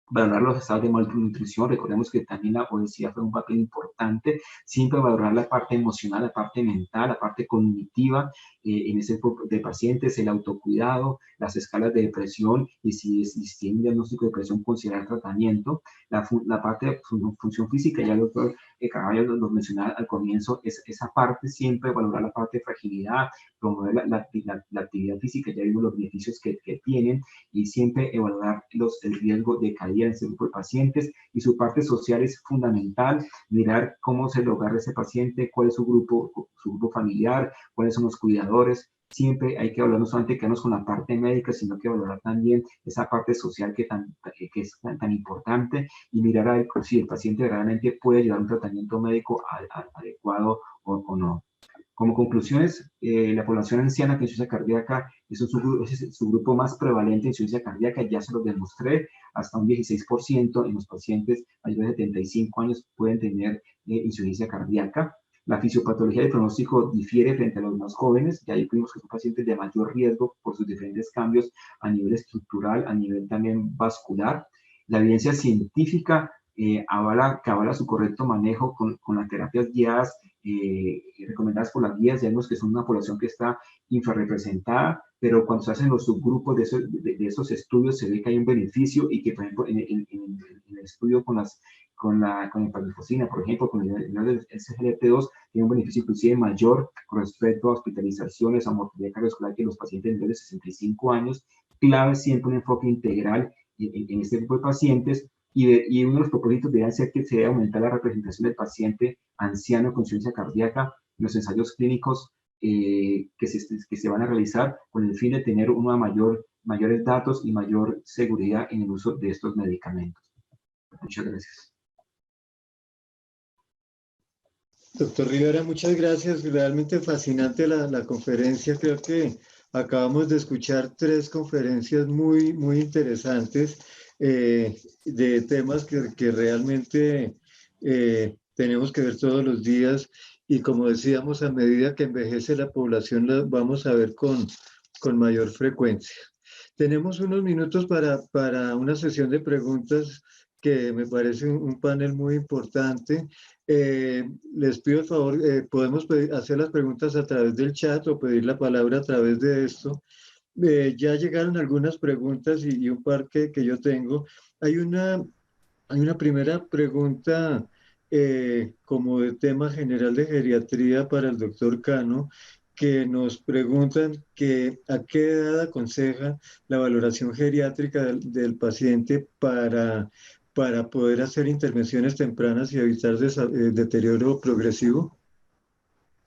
[SPEAKER 5] Valorar los estados de malnutrición. Recordemos que también la obesidad fue un papel importante. Siempre valorar la parte emocional, la parte mental, la parte cognitiva en ese grupo de pacientes, el autocuidado, las escalas de depresión, y si tiene un diagnóstico de depresión, considerar tratamiento. La parte de función física, ya el doctor Carvalho lo mencionaba al comienzo, esa parte, siempre valorar la parte de fragilidad, promover la actividad física. Ya vimos los beneficios que tienen, y siempre evaluar el riesgo de caída en ese grupo de pacientes. Y su parte social es fundamental, mirar cómo se logra ese paciente, cuál es su grupo familiar, cuáles son los cuidadores. Siempre hay que hablar, no solamente quedarnos con la parte médica, sino que valorar también esa parte social que es tan importante, y mirar a ver si el paciente verdaderamente puede llevar un tratamiento médico adecuado o no. Como conclusiones, la población anciana con insuficiencia cardíaca es el subgrupo más prevalente de insuficiencia cardíaca. Ya se lo demostré, hasta un 16% en los pacientes mayores de 75 años pueden tener insuficiencia cardíaca. La fisiopatología de pronóstico difiere frente a los más jóvenes. Ya ahí vimos que son pacientes de mayor riesgo por sus diferentes cambios a nivel estructural, a nivel también vascular. La evidencia científica avala su correcto manejo con las terapias guiadas recomendadas por las guías. Ya vemos que son una población que está infrarrepresentada, pero cuando se hacen los subgrupos de esos estudios, se ve que hay un beneficio, y que, por ejemplo, en el estudio con empaglifosina, por ejemplo, con el SGLT2, tiene un beneficio inclusive mayor con respecto a hospitalizaciones, a mortalidad cardiovascular, que los pacientes menores de 65 años. Clave siempre un enfoque integral en este grupo de pacientes. Y uno de los propósitos debe ser que se debe aumentar la representación del paciente anciano con insuficiencia cardíaca en los ensayos clínicos que se van a realizar, con el fin de tener mayores datos y mayor seguridad en el uso de estos medicamentos. Muchas gracias.
[SPEAKER 1] Doctor Rivera, muchas gracias. Realmente fascinante la conferencia. Creo que acabamos de escuchar 3 conferencias muy, muy interesantes de temas que realmente tenemos que ver todos los días, y como decíamos, a medida que envejece la población la vamos a ver con mayor frecuencia. Tenemos unos minutos para una sesión de preguntas, que me parece un panel muy importante. Les pido el favor, podemos hacer las preguntas a través del chat o pedir la palabra a través de esto. Ya llegaron algunas preguntas y un par que yo tengo. Hay una primera pregunta como de tema general de geriatría para el doctor Cano, que nos preguntan que a qué edad aconseja la valoración geriátrica del paciente para poder hacer intervenciones tempranas y evitar deterioro progresivo.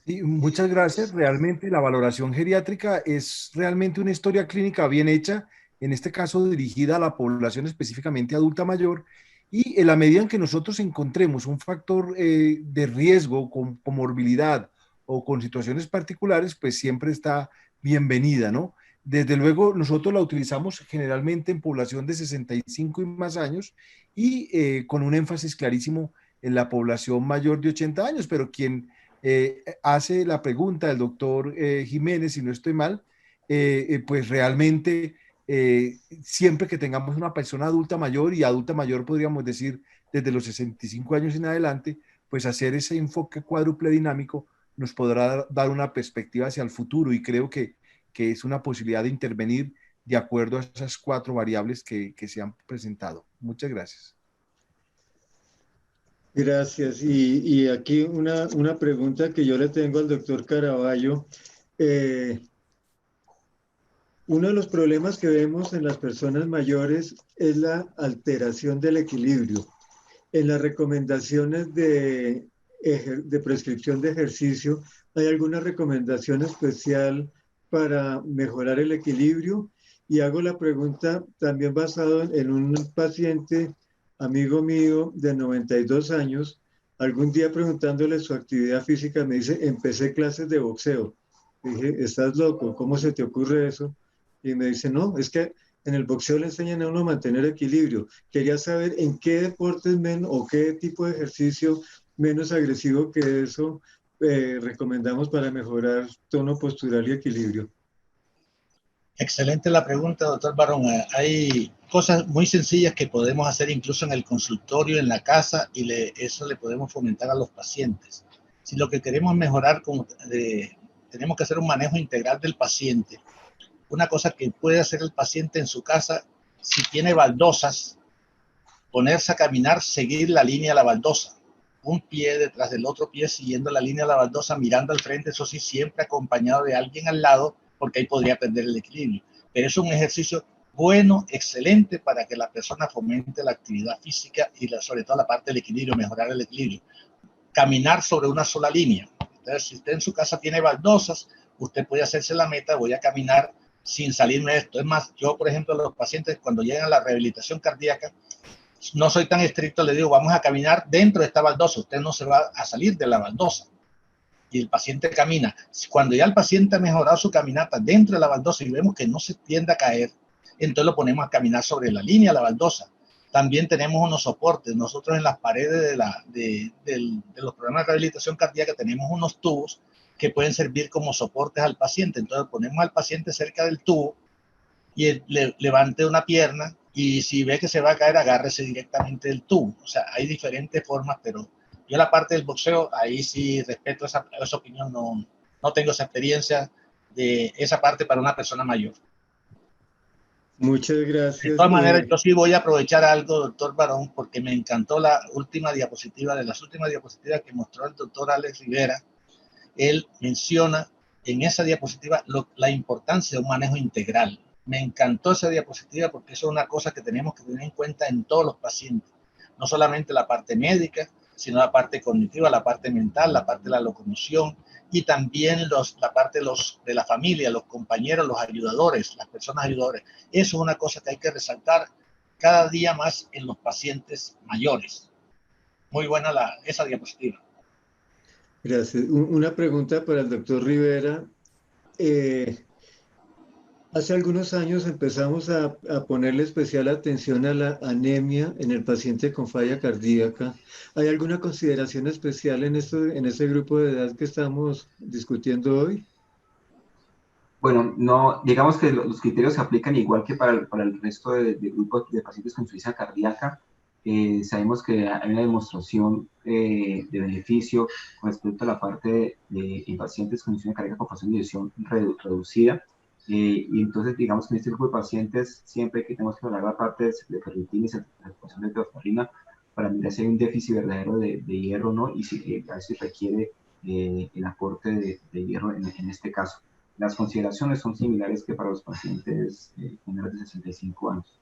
[SPEAKER 4] Sí, muchas gracias. Realmente la valoración geriátrica es realmente una historia clínica bien hecha, en este caso dirigida a la población específicamente adulta mayor, y en la medida en que nosotros encontremos un factor de riesgo con comorbilidad o con situaciones particulares, pues siempre está bienvenida, ¿no? Desde luego, nosotros la utilizamos generalmente en población de 65 y más años y con un énfasis clarísimo en la población mayor de 80 años, pero quien hace la pregunta del doctor Jiménez, si no estoy mal, pues realmente siempre que tengamos una persona adulta mayor, y adulta mayor podríamos decir desde los 65 años en adelante, pues hacer ese enfoque cuádruple dinámico nos podrá dar una perspectiva hacia el futuro, y creo que es una posibilidad de intervenir de acuerdo a esas 4 variables que se han presentado. Muchas gracias.
[SPEAKER 1] Gracias. Y aquí una pregunta que yo le tengo al doctor Caraballo. Uno de los problemas que vemos en las personas mayores es la alteración del equilibrio. En las recomendaciones de prescripción de ejercicio, ¿hay alguna recomendación especial para mejorar el equilibrio? Y hago la pregunta también basado en un paciente, amigo mío, de 92 años. Algún día preguntándole su actividad física, me dice, empecé clases de boxeo. Dije, ¿estás loco? ¿Cómo se te ocurre eso? Y me dice, no, es que en el boxeo le enseñan a uno a mantener equilibrio. Quería saber en qué deportes menos o qué tipo de ejercicio menos agresivo que eso recomendamos para mejorar tono postural y equilibrio.
[SPEAKER 3] Excelente la pregunta, doctor Barón. Hay cosas muy sencillas que podemos hacer incluso en el consultorio, en la casa, y eso le podemos fomentar a los pacientes. Si lo que queremos mejorar, tenemos que hacer un manejo integral del paciente. Una cosa que puede hacer el paciente en su casa, si tiene baldosas, ponerse a caminar, seguir la línea de la baldosa. Un pie detrás del otro pie, siguiendo la línea de la baldosa, mirando al frente, eso sí, siempre acompañado de alguien al lado, porque ahí podría perder el equilibrio. Pero es un ejercicio bueno, excelente para que la persona fomente la actividad física y sobre todo la parte del equilibrio, mejorar el equilibrio. Caminar sobre una sola línea. Entonces, si usted en su casa tiene baldosas, usted puede hacerse la meta, voy a caminar sin salirme de esto. Es más, yo, por ejemplo, a los pacientes cuando llegan a la rehabilitación cardíaca, no soy tan estricto, le digo, vamos a caminar dentro de esta baldosa, usted no se va a salir de la baldosa. Y el paciente camina. Cuando ya el paciente ha mejorado su caminata dentro de la baldosa y vemos que no se tiende a caer, entonces lo ponemos a caminar sobre la línea de la baldosa. También tenemos unos soportes. Nosotros en las paredes de los programas de rehabilitación cardíaca tenemos unos tubos que pueden servir como soportes al paciente. Entonces ponemos al paciente cerca del tubo y levante una pierna, y si ve que se va a caer, agárrese directamente del tubo. O sea, hay diferentes formas, pero yo la parte del boxeo, ahí sí respeto esa opinión, no tengo esa experiencia de esa parte para una persona mayor.
[SPEAKER 1] Muchas
[SPEAKER 3] De
[SPEAKER 1] gracias.
[SPEAKER 3] todas maneras, yo sí voy a aprovechar algo, doctor Barón, porque me encantó la última diapositiva, de las últimas diapositivas que mostró el doctor Alex Rivera. Él menciona en esa diapositiva la importancia de un manejo integral. Me encantó esa diapositiva porque eso es una cosa que tenemos que tener en cuenta en todos los pacientes. No solamente la parte médica, sino la parte cognitiva, la parte mental, la parte de la locomoción, y también la parte de la familia, los compañeros, los ayudadores, las personas ayudadoras. Eso es una cosa que hay que resaltar cada día más en los pacientes mayores. Muy buena esa diapositiva.
[SPEAKER 1] Gracias. Una pregunta para el doctor Rivera. Hace algunos años empezamos a ponerle especial atención a la anemia en el paciente con falla cardíaca. ¿Hay alguna consideración especial en ese grupo de edad que estamos discutiendo hoy?
[SPEAKER 5] Bueno, no, digamos que los criterios se aplican igual que para el resto de grupos de pacientes con insuficiencia cardíaca. Sabemos que hay una demostración de beneficio con respecto a la parte de pacientes con insuficiencia cardíaca con fracción de eyección reducida. Y entonces, digamos que en este grupo de pacientes, siempre que tenemos que hablar la parte de ferritina y saturación de teofarina para mirar si hay un déficit verdadero de hierro, ¿no? Y si a veces requiere el aporte de hierro en este caso. Las consideraciones son similares que para los pacientes menores de 65 años.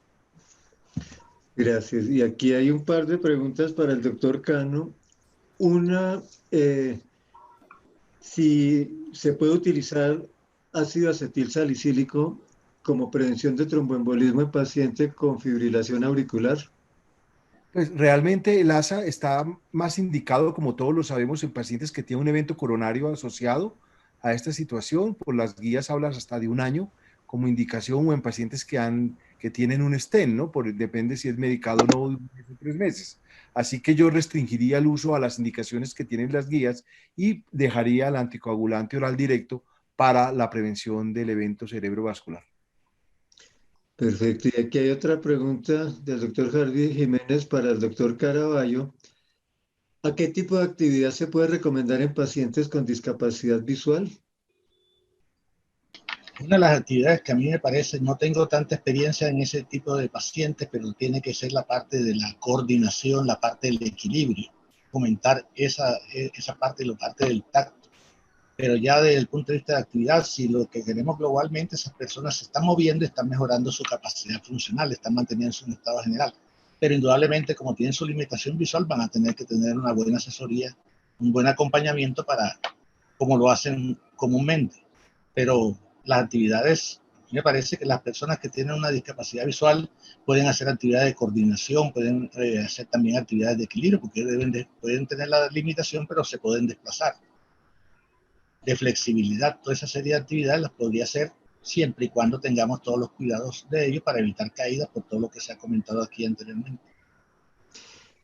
[SPEAKER 1] Gracias. Y aquí hay un par de preguntas para el doctor Cano. Una, si se puede utilizar ácido acetil salicílico como prevención de tromboembolismo en paciente con fibrilación auricular.
[SPEAKER 4] Pues realmente el ASA está más indicado, como todos lo sabemos, en pacientes que tienen un evento coronario asociado a esta situación. Por las guías hablan hasta de 1 año como indicación, o en pacientes que tienen un stent, ¿no? Depende si es medicado o no, 3 meses. Así que yo restringiría el uso a las indicaciones que tienen las guías y dejaría el anticoagulante oral directo para la prevención del evento cerebrovascular.
[SPEAKER 1] Perfecto. Y aquí hay otra pregunta del doctor Jardy Jiménez para el doctor Caraballo. ¿A qué tipo de actividad se puede recomendar en pacientes con discapacidad visual?
[SPEAKER 3] Una de las actividades que a mí me parece, no tengo tanta experiencia en ese tipo de pacientes, pero tiene que ser la parte de la coordinación, la parte del equilibrio, fomentar esa parte, la parte del tacto. Pero ya desde el punto de vista de actividad, si lo que queremos globalmente, esas personas se están moviendo, están mejorando su capacidad funcional, están manteniendo su estado general. Pero indudablemente, como tienen su limitación visual, van a tener que tener una buena asesoría, un buen acompañamiento para, como lo hacen comúnmente. Pero las actividades, me parece que las personas que tienen una discapacidad visual pueden hacer actividades de coordinación, pueden hacer también actividades de equilibrio, porque pueden tener la limitación, pero se pueden desplazar. De flexibilidad, toda esa serie de actividades las podría hacer siempre y cuando tengamos todos los cuidados de ellos para evitar caídas por todo lo que se ha comentado aquí anteriormente.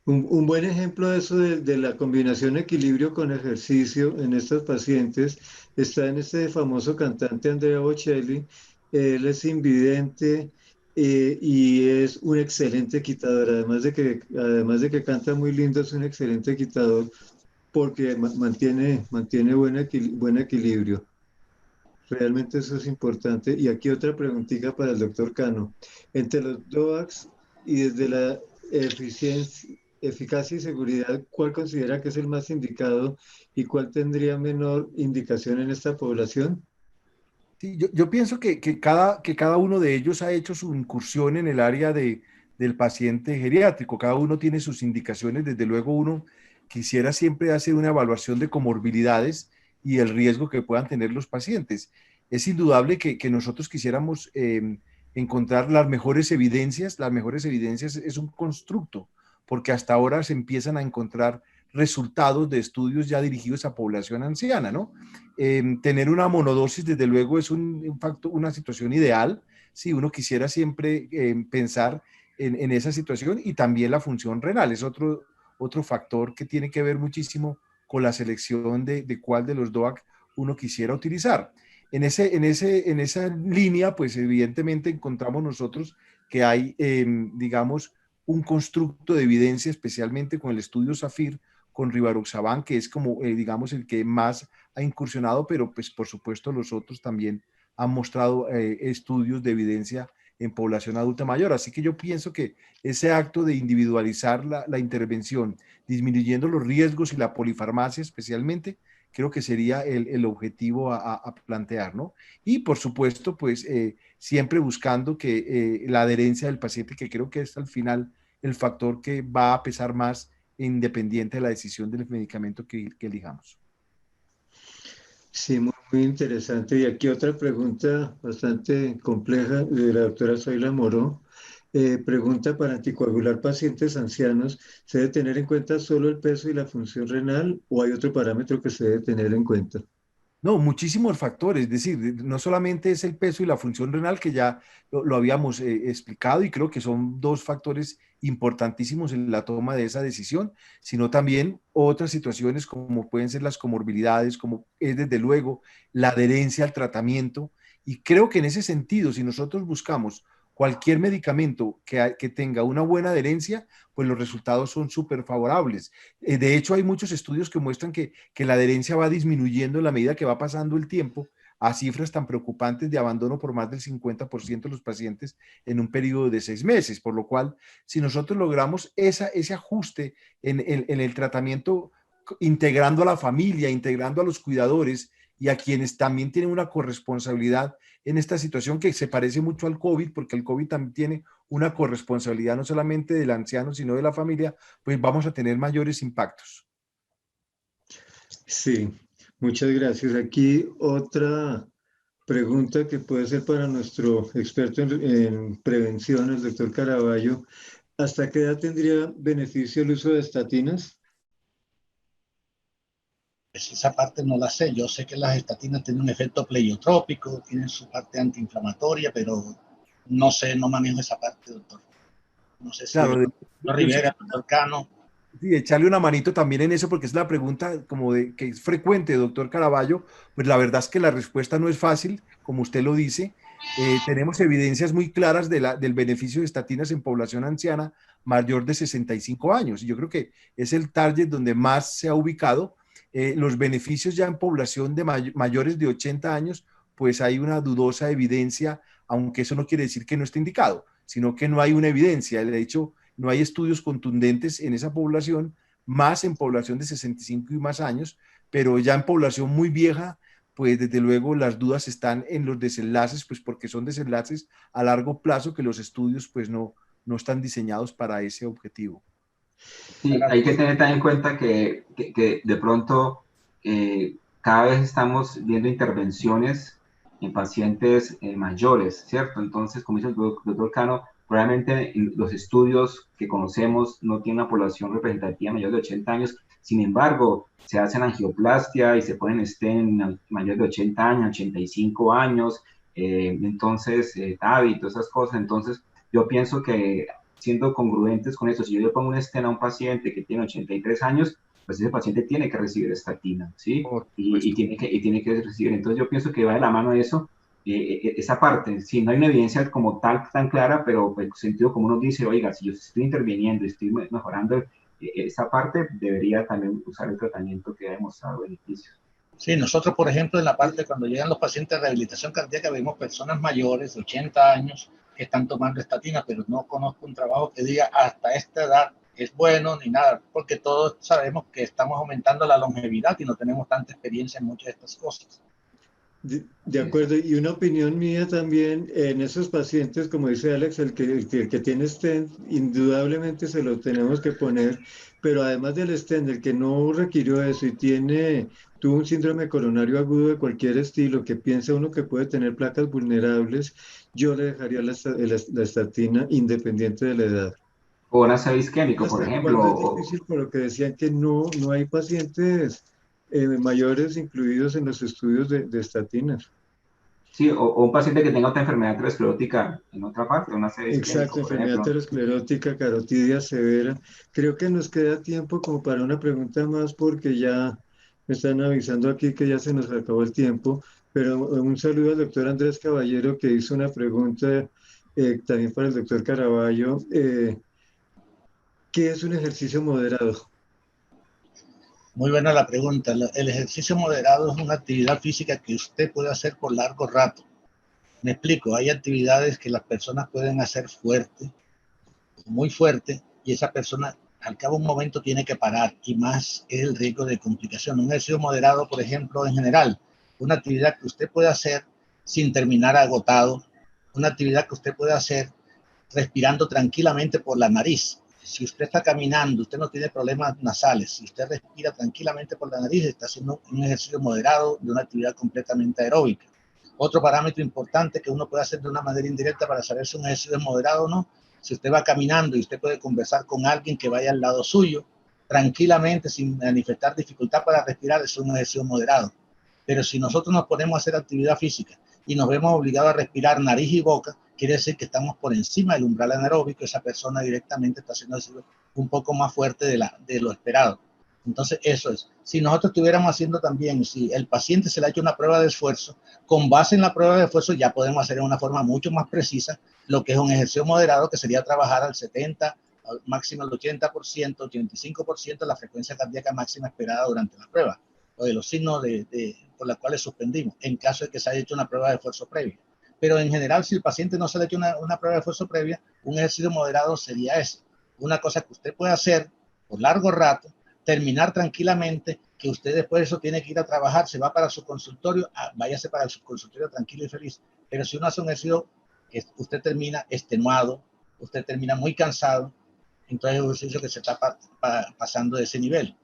[SPEAKER 1] Un buen ejemplo de eso de la combinación equilibrio con ejercicio en estos pacientes está en este famoso cantante Andrea Bocelli. Él es invidente y es un excelente quitador, además de que canta muy lindo, es un excelente quitador porque mantiene buen equilibrio. Realmente eso es importante. Y aquí otra preguntita para el doctor Cano. Entre los DOACs y desde la eficacia y seguridad, ¿cuál considera que es el más indicado y cuál tendría menor indicación en esta población?
[SPEAKER 4] Sí, yo pienso que cada uno de ellos ha hecho su incursión en el área del paciente geriátrico. Cada uno tiene sus indicaciones. Desde luego uno quisiera siempre hacer una evaluación de comorbilidades y el riesgo que puedan tener los pacientes. Es indudable que nosotros quisiéramos encontrar las mejores evidencias. Las mejores evidencias es un constructo, porque hasta ahora se empiezan a encontrar resultados de estudios ya dirigidos a población anciana, ¿no? Tener una monodosis, desde luego, es una situación ideal. Si uno quisiera siempre pensar en esa situación, y también la función renal es otro factor que tiene que ver muchísimo con la selección de cuál de los DOAC uno quisiera utilizar. En esa línea, pues evidentemente encontramos nosotros que hay, digamos, un constructo de evidencia, especialmente con el estudio SAFIR, con Rivaroxaban, que es como, digamos, el que más ha incursionado, pero pues por supuesto los otros también han mostrado estudios de evidencia en población adulta mayor. Así que yo pienso que ese acto de individualizar la intervención, disminuyendo los riesgos y la polifarmacia especialmente, creo que sería el objetivo a plantear, ¿no? Y por supuesto, pues siempre buscando que la adherencia del paciente, que creo que es al final el factor que va a pesar más independiente de la decisión del medicamento que elijamos.
[SPEAKER 1] Sí, muy interesante. Y aquí otra pregunta bastante compleja de la doctora Zoila Moró. Pregunta para anticoagular pacientes ancianos, ¿se debe tener en cuenta solo el peso y la función renal o hay otro parámetro que se debe tener en cuenta?
[SPEAKER 4] No, muchísimos factores, es decir, no solamente es el peso y la función renal, que ya lo habíamos explicado, y creo que son 2 factores importantísimos en la toma de esa decisión, sino también otras situaciones como pueden ser las comorbilidades, como es desde luego la adherencia al tratamiento. Y creo que en ese sentido, si nosotros buscamos cualquier medicamento que tenga una buena adherencia, pues los resultados son súper favorables. De hecho, hay muchos estudios que muestran que la adherencia va disminuyendo en la medida que va pasando el tiempo, a cifras tan preocupantes de abandono por más del 50% de los pacientes en un periodo de 6 meses, por lo cual, si nosotros logramos ese ajuste en el tratamiento integrando a la familia, integrando a los cuidadores y a quienes también tienen una corresponsabilidad en esta situación que se parece mucho al COVID, porque el COVID también tiene una corresponsabilidad no solamente del anciano, sino de la familia, pues vamos a tener mayores impactos.
[SPEAKER 1] Sí, muchas gracias. Aquí otra pregunta que puede ser para nuestro experto en prevención, el doctor Caraballo. ¿Hasta qué edad tendría beneficio el uso de estatinas?
[SPEAKER 3] Pues esa parte no la sé. Yo sé que las estatinas tienen un efecto pleiotrópico, tienen su parte antiinflamatoria, pero no sé, no manejo esa parte, doctor. No sé si
[SPEAKER 4] Claro,
[SPEAKER 3] el doctor Rivera, el doctor Cano.
[SPEAKER 4] sí, echarle una manito también en eso, porque es la pregunta como de que es frecuente, doctor Caraballo. Pues la verdad es que la respuesta no es fácil, como usted lo dice. Tenemos evidencias muy claras del beneficio de estatinas en población anciana mayor de 65 años. Y yo creo que es el target donde más se ha ubicado. Los beneficios ya en población de mayores de 80 años, pues hay una dudosa evidencia, aunque eso no quiere decir que no esté indicado, sino que no hay una evidencia. De hecho, no hay estudios contundentes en esa población, más en población de 65 y más años, pero ya en población muy vieja, pues desde luego las dudas están en los desenlaces, pues porque son desenlaces a largo plazo que los estudios pues no están diseñados para ese objetivo.
[SPEAKER 5] Sí, hay que tener también en cuenta que de pronto cada vez estamos viendo intervenciones en pacientes mayores, ¿cierto? Entonces, como dice el doctor Cano, probablemente los estudios que conocemos no tienen una población representativa mayor de 80 años, sin embargo, se hacen angioplastia y se ponen stent en mayor de 80 años, 85 años, entonces, TAVI, todas esas cosas, entonces yo pienso que siendo congruentes con eso, si yo le pongo un stent a un paciente que tiene 83 años, pues ese paciente tiene que recibir estatina, ¿sí? Y tiene que recibir. Entonces yo pienso que va de la mano de eso, esa parte. Sí, no hay una evidencia como tal tan clara, pero el sentido común nos dice, oiga, si yo estoy interviniendo y estoy mejorando esa parte, debería también usar el tratamiento que ha demostrado beneficios.
[SPEAKER 3] Sí, nosotros, por ejemplo, en la parte cuando llegan los pacientes de rehabilitación cardíaca, vemos personas mayores de 80 años que están tomando estatina, pero no conozco un trabajo que diga hasta esta edad es bueno ni nada, porque todos sabemos que estamos aumentando la longevidad y no tenemos tanta experiencia en muchas de estas cosas.
[SPEAKER 1] De acuerdo, y una opinión mía también, en esos pacientes, como dice Alex, el que tiene stent, indudablemente se lo tenemos que poner, pero además del stent, el que no requirió eso y tuvo un síndrome coronario agudo de cualquier estilo, que piensa uno que puede tener placas vulnerables, yo le dejaría la estatina independiente de la edad.
[SPEAKER 5] O ácido isquémico, por
[SPEAKER 1] ¿Hasta
[SPEAKER 5] ejemplo.
[SPEAKER 1] cuándo es difícil? Por lo que decían que no hay pacientes mayores incluidos en los estudios de estatinas.
[SPEAKER 5] Sí, o un paciente que tenga otra enfermedad aterosclerótica en otra parte, una ácido isquémico,
[SPEAKER 1] Exacto,
[SPEAKER 5] por
[SPEAKER 1] enfermedad
[SPEAKER 5] ejemplo.
[SPEAKER 1] aterosclerótica carotidia severa. Creo que nos queda tiempo como para una pregunta más porque ya me están avisando aquí que ya se nos acabó el tiempo, pero un saludo al doctor Andrés Caballero que hizo una pregunta también para el doctor Caraballo. ¿Qué es un ejercicio moderado?
[SPEAKER 3] Muy buena la pregunta. El ejercicio moderado es una actividad física que usted puede hacer por largo rato. Me explico, hay actividades que las personas pueden hacer fuerte, muy fuerte, y esa persona al cabo de un momento tiene que parar, y más es el riesgo de complicación. Un ejercicio moderado, por ejemplo, en general, una actividad que usted puede hacer sin terminar agotado, una actividad que usted puede hacer respirando tranquilamente por la nariz. Si usted está caminando, usted no tiene problemas nasales, si usted respira tranquilamente por la nariz, está haciendo un ejercicio moderado de una actividad completamente aeróbica. Otro parámetro importante que uno puede hacer de una manera indirecta para saber si un ejercicio es moderado o no, si usted va caminando y usted puede conversar con alguien que vaya al lado suyo, tranquilamente, sin manifestar dificultad para respirar, es un ejercicio moderado. Pero si nosotros nos ponemos a hacer actividad física y nos vemos obligados a respirar nariz y boca, quiere decir que estamos por encima del umbral anaeróbico, esa persona directamente está haciendo un poco más fuerte de lo esperado. Entonces, eso es. Si nosotros estuviéramos haciendo también, si el paciente se le ha hecho una prueba de esfuerzo, con base en la prueba de esfuerzo ya podemos hacer de una forma mucho más precisa lo que es un ejercicio moderado, que sería trabajar al 70, máximo al 80%, 85% la frecuencia cardíaca máxima esperada durante la prueba, o de los signos por los cuales suspendimos, en caso de que se haya hecho una prueba de esfuerzo previa. Pero en general, si el paciente no se le ha hecho una prueba de esfuerzo previa, un ejercicio moderado sería ese. Una cosa que usted puede hacer por largo rato, terminar tranquilamente, que usted después de eso tiene que ir a trabajar, se va para su consultorio, váyase para su consultorio tranquilo y feliz. Pero si uno hace un ejercicio, usted termina extenuado, usted termina muy cansado, entonces es un ejercicio que se está pasando de ese nivel.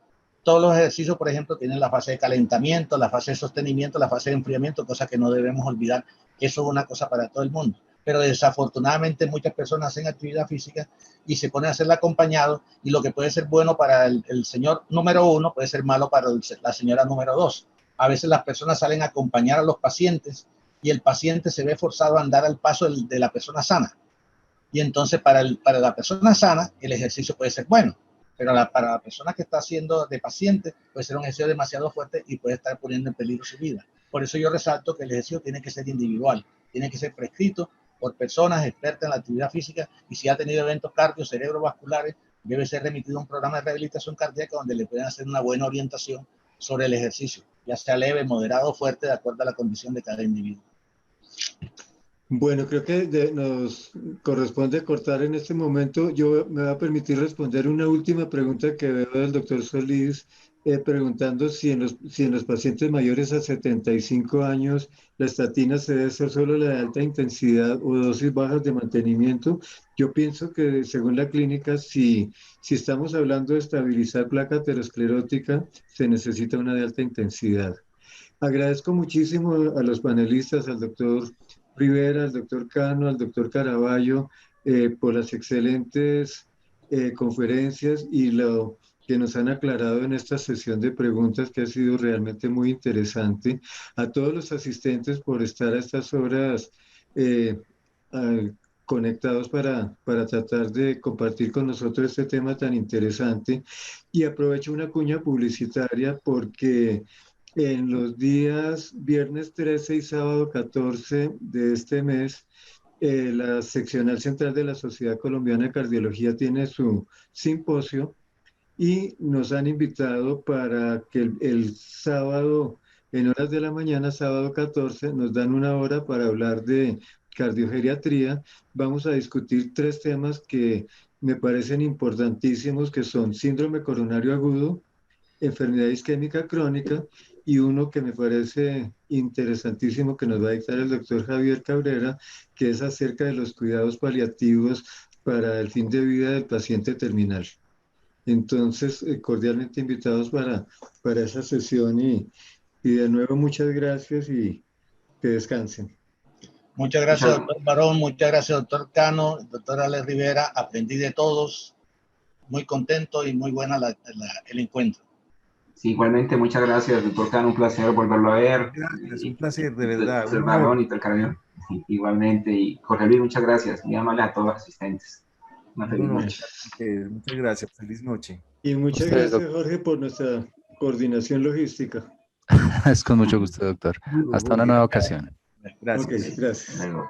[SPEAKER 3] Todos los ejercicios, por ejemplo, tienen la fase de calentamiento, la fase de sostenimiento, la fase de enfriamiento, cosa que no debemos olvidar. Eso es una cosa para todo el mundo. Pero desafortunadamente muchas personas hacen actividad física y se ponen a hacerla acompañado, y lo que puede ser bueno para el señor número 1 puede ser malo para la señora número 2. A veces las personas salen a acompañar a los pacientes y el paciente se ve forzado a andar al paso de la persona sana. Y entonces para la persona sana el ejercicio puede ser bueno, pero para la persona que está haciendo de paciente puede ser un ejercicio demasiado fuerte y puede estar poniendo en peligro su vida. Por eso yo resalto que el ejercicio tiene que ser individual, tiene que ser prescrito por personas expertas en la actividad física, y si ha tenido eventos cerebrovasculares, debe ser remitido a un programa de rehabilitación cardíaca donde le pueden hacer una buena orientación sobre el ejercicio, ya sea leve, moderado o fuerte, de acuerdo a la condición de cada individuo.
[SPEAKER 1] Bueno, creo que nos corresponde cortar en este momento. Yo me va a permitir responder una última pregunta que veo del doctor Solís, preguntando si en los pacientes mayores a 75 años la estatina se debe ser solo la de alta intensidad o dosis bajas de mantenimiento. Yo pienso que según la clínica, si estamos hablando de estabilizar placa aterosclerótica, se necesita una de alta intensidad. Agradezco muchísimo a los panelistas, al doctor Rivera, al doctor Cano, al doctor Caraballo, por las excelentes conferencias y lo que nos han aclarado en esta sesión de preguntas, que ha sido realmente muy interesante. A todos los asistentes por estar a estas horas conectados para tratar de compartir con nosotros este tema tan interesante. Y aprovecho una cuña publicitaria porque en los días viernes 13 y sábado 14 de este mes, la seccional central de la Sociedad Colombiana de Cardiología tiene su simposio y nos han invitado para que el sábado, en horas de la mañana, sábado 14, nos dan una hora para hablar de cardiogeriatría. Vamos a discutir 3 temas que me parecen importantísimos, que son síndrome coronario agudo, enfermedad isquémica crónica, y uno que me parece interesantísimo que nos va a dictar el doctor Javier Cabrera, que es acerca de los cuidados paliativos para el fin de vida del paciente terminal. Entonces, cordialmente invitados para esa sesión y de nuevo muchas gracias y que descansen.
[SPEAKER 3] Muchas gracias, doctor Barón, muchas gracias, doctor Cano, doctor Alex Rivera, aprendí de todos, muy contento y muy buena el encuentro.
[SPEAKER 5] Sí, igualmente, muchas gracias, doctor Cano, un placer volverlo a ver.
[SPEAKER 4] Gracias, un placer, de verdad.
[SPEAKER 5] Doctor Barón y doctor Carabio, igualmente, y Jorge Luis, muchas gracias, muy amable a todos los asistentes. Una feliz noche.
[SPEAKER 4] Muchas gracias, feliz noche.
[SPEAKER 1] Y muchas gracias, Jorge, por nuestra coordinación logística.
[SPEAKER 2] Es con mucho gusto, doctor. Hasta una nueva ocasión.
[SPEAKER 4] Gracias.
[SPEAKER 1] Okay, gracias.
[SPEAKER 5] Luego.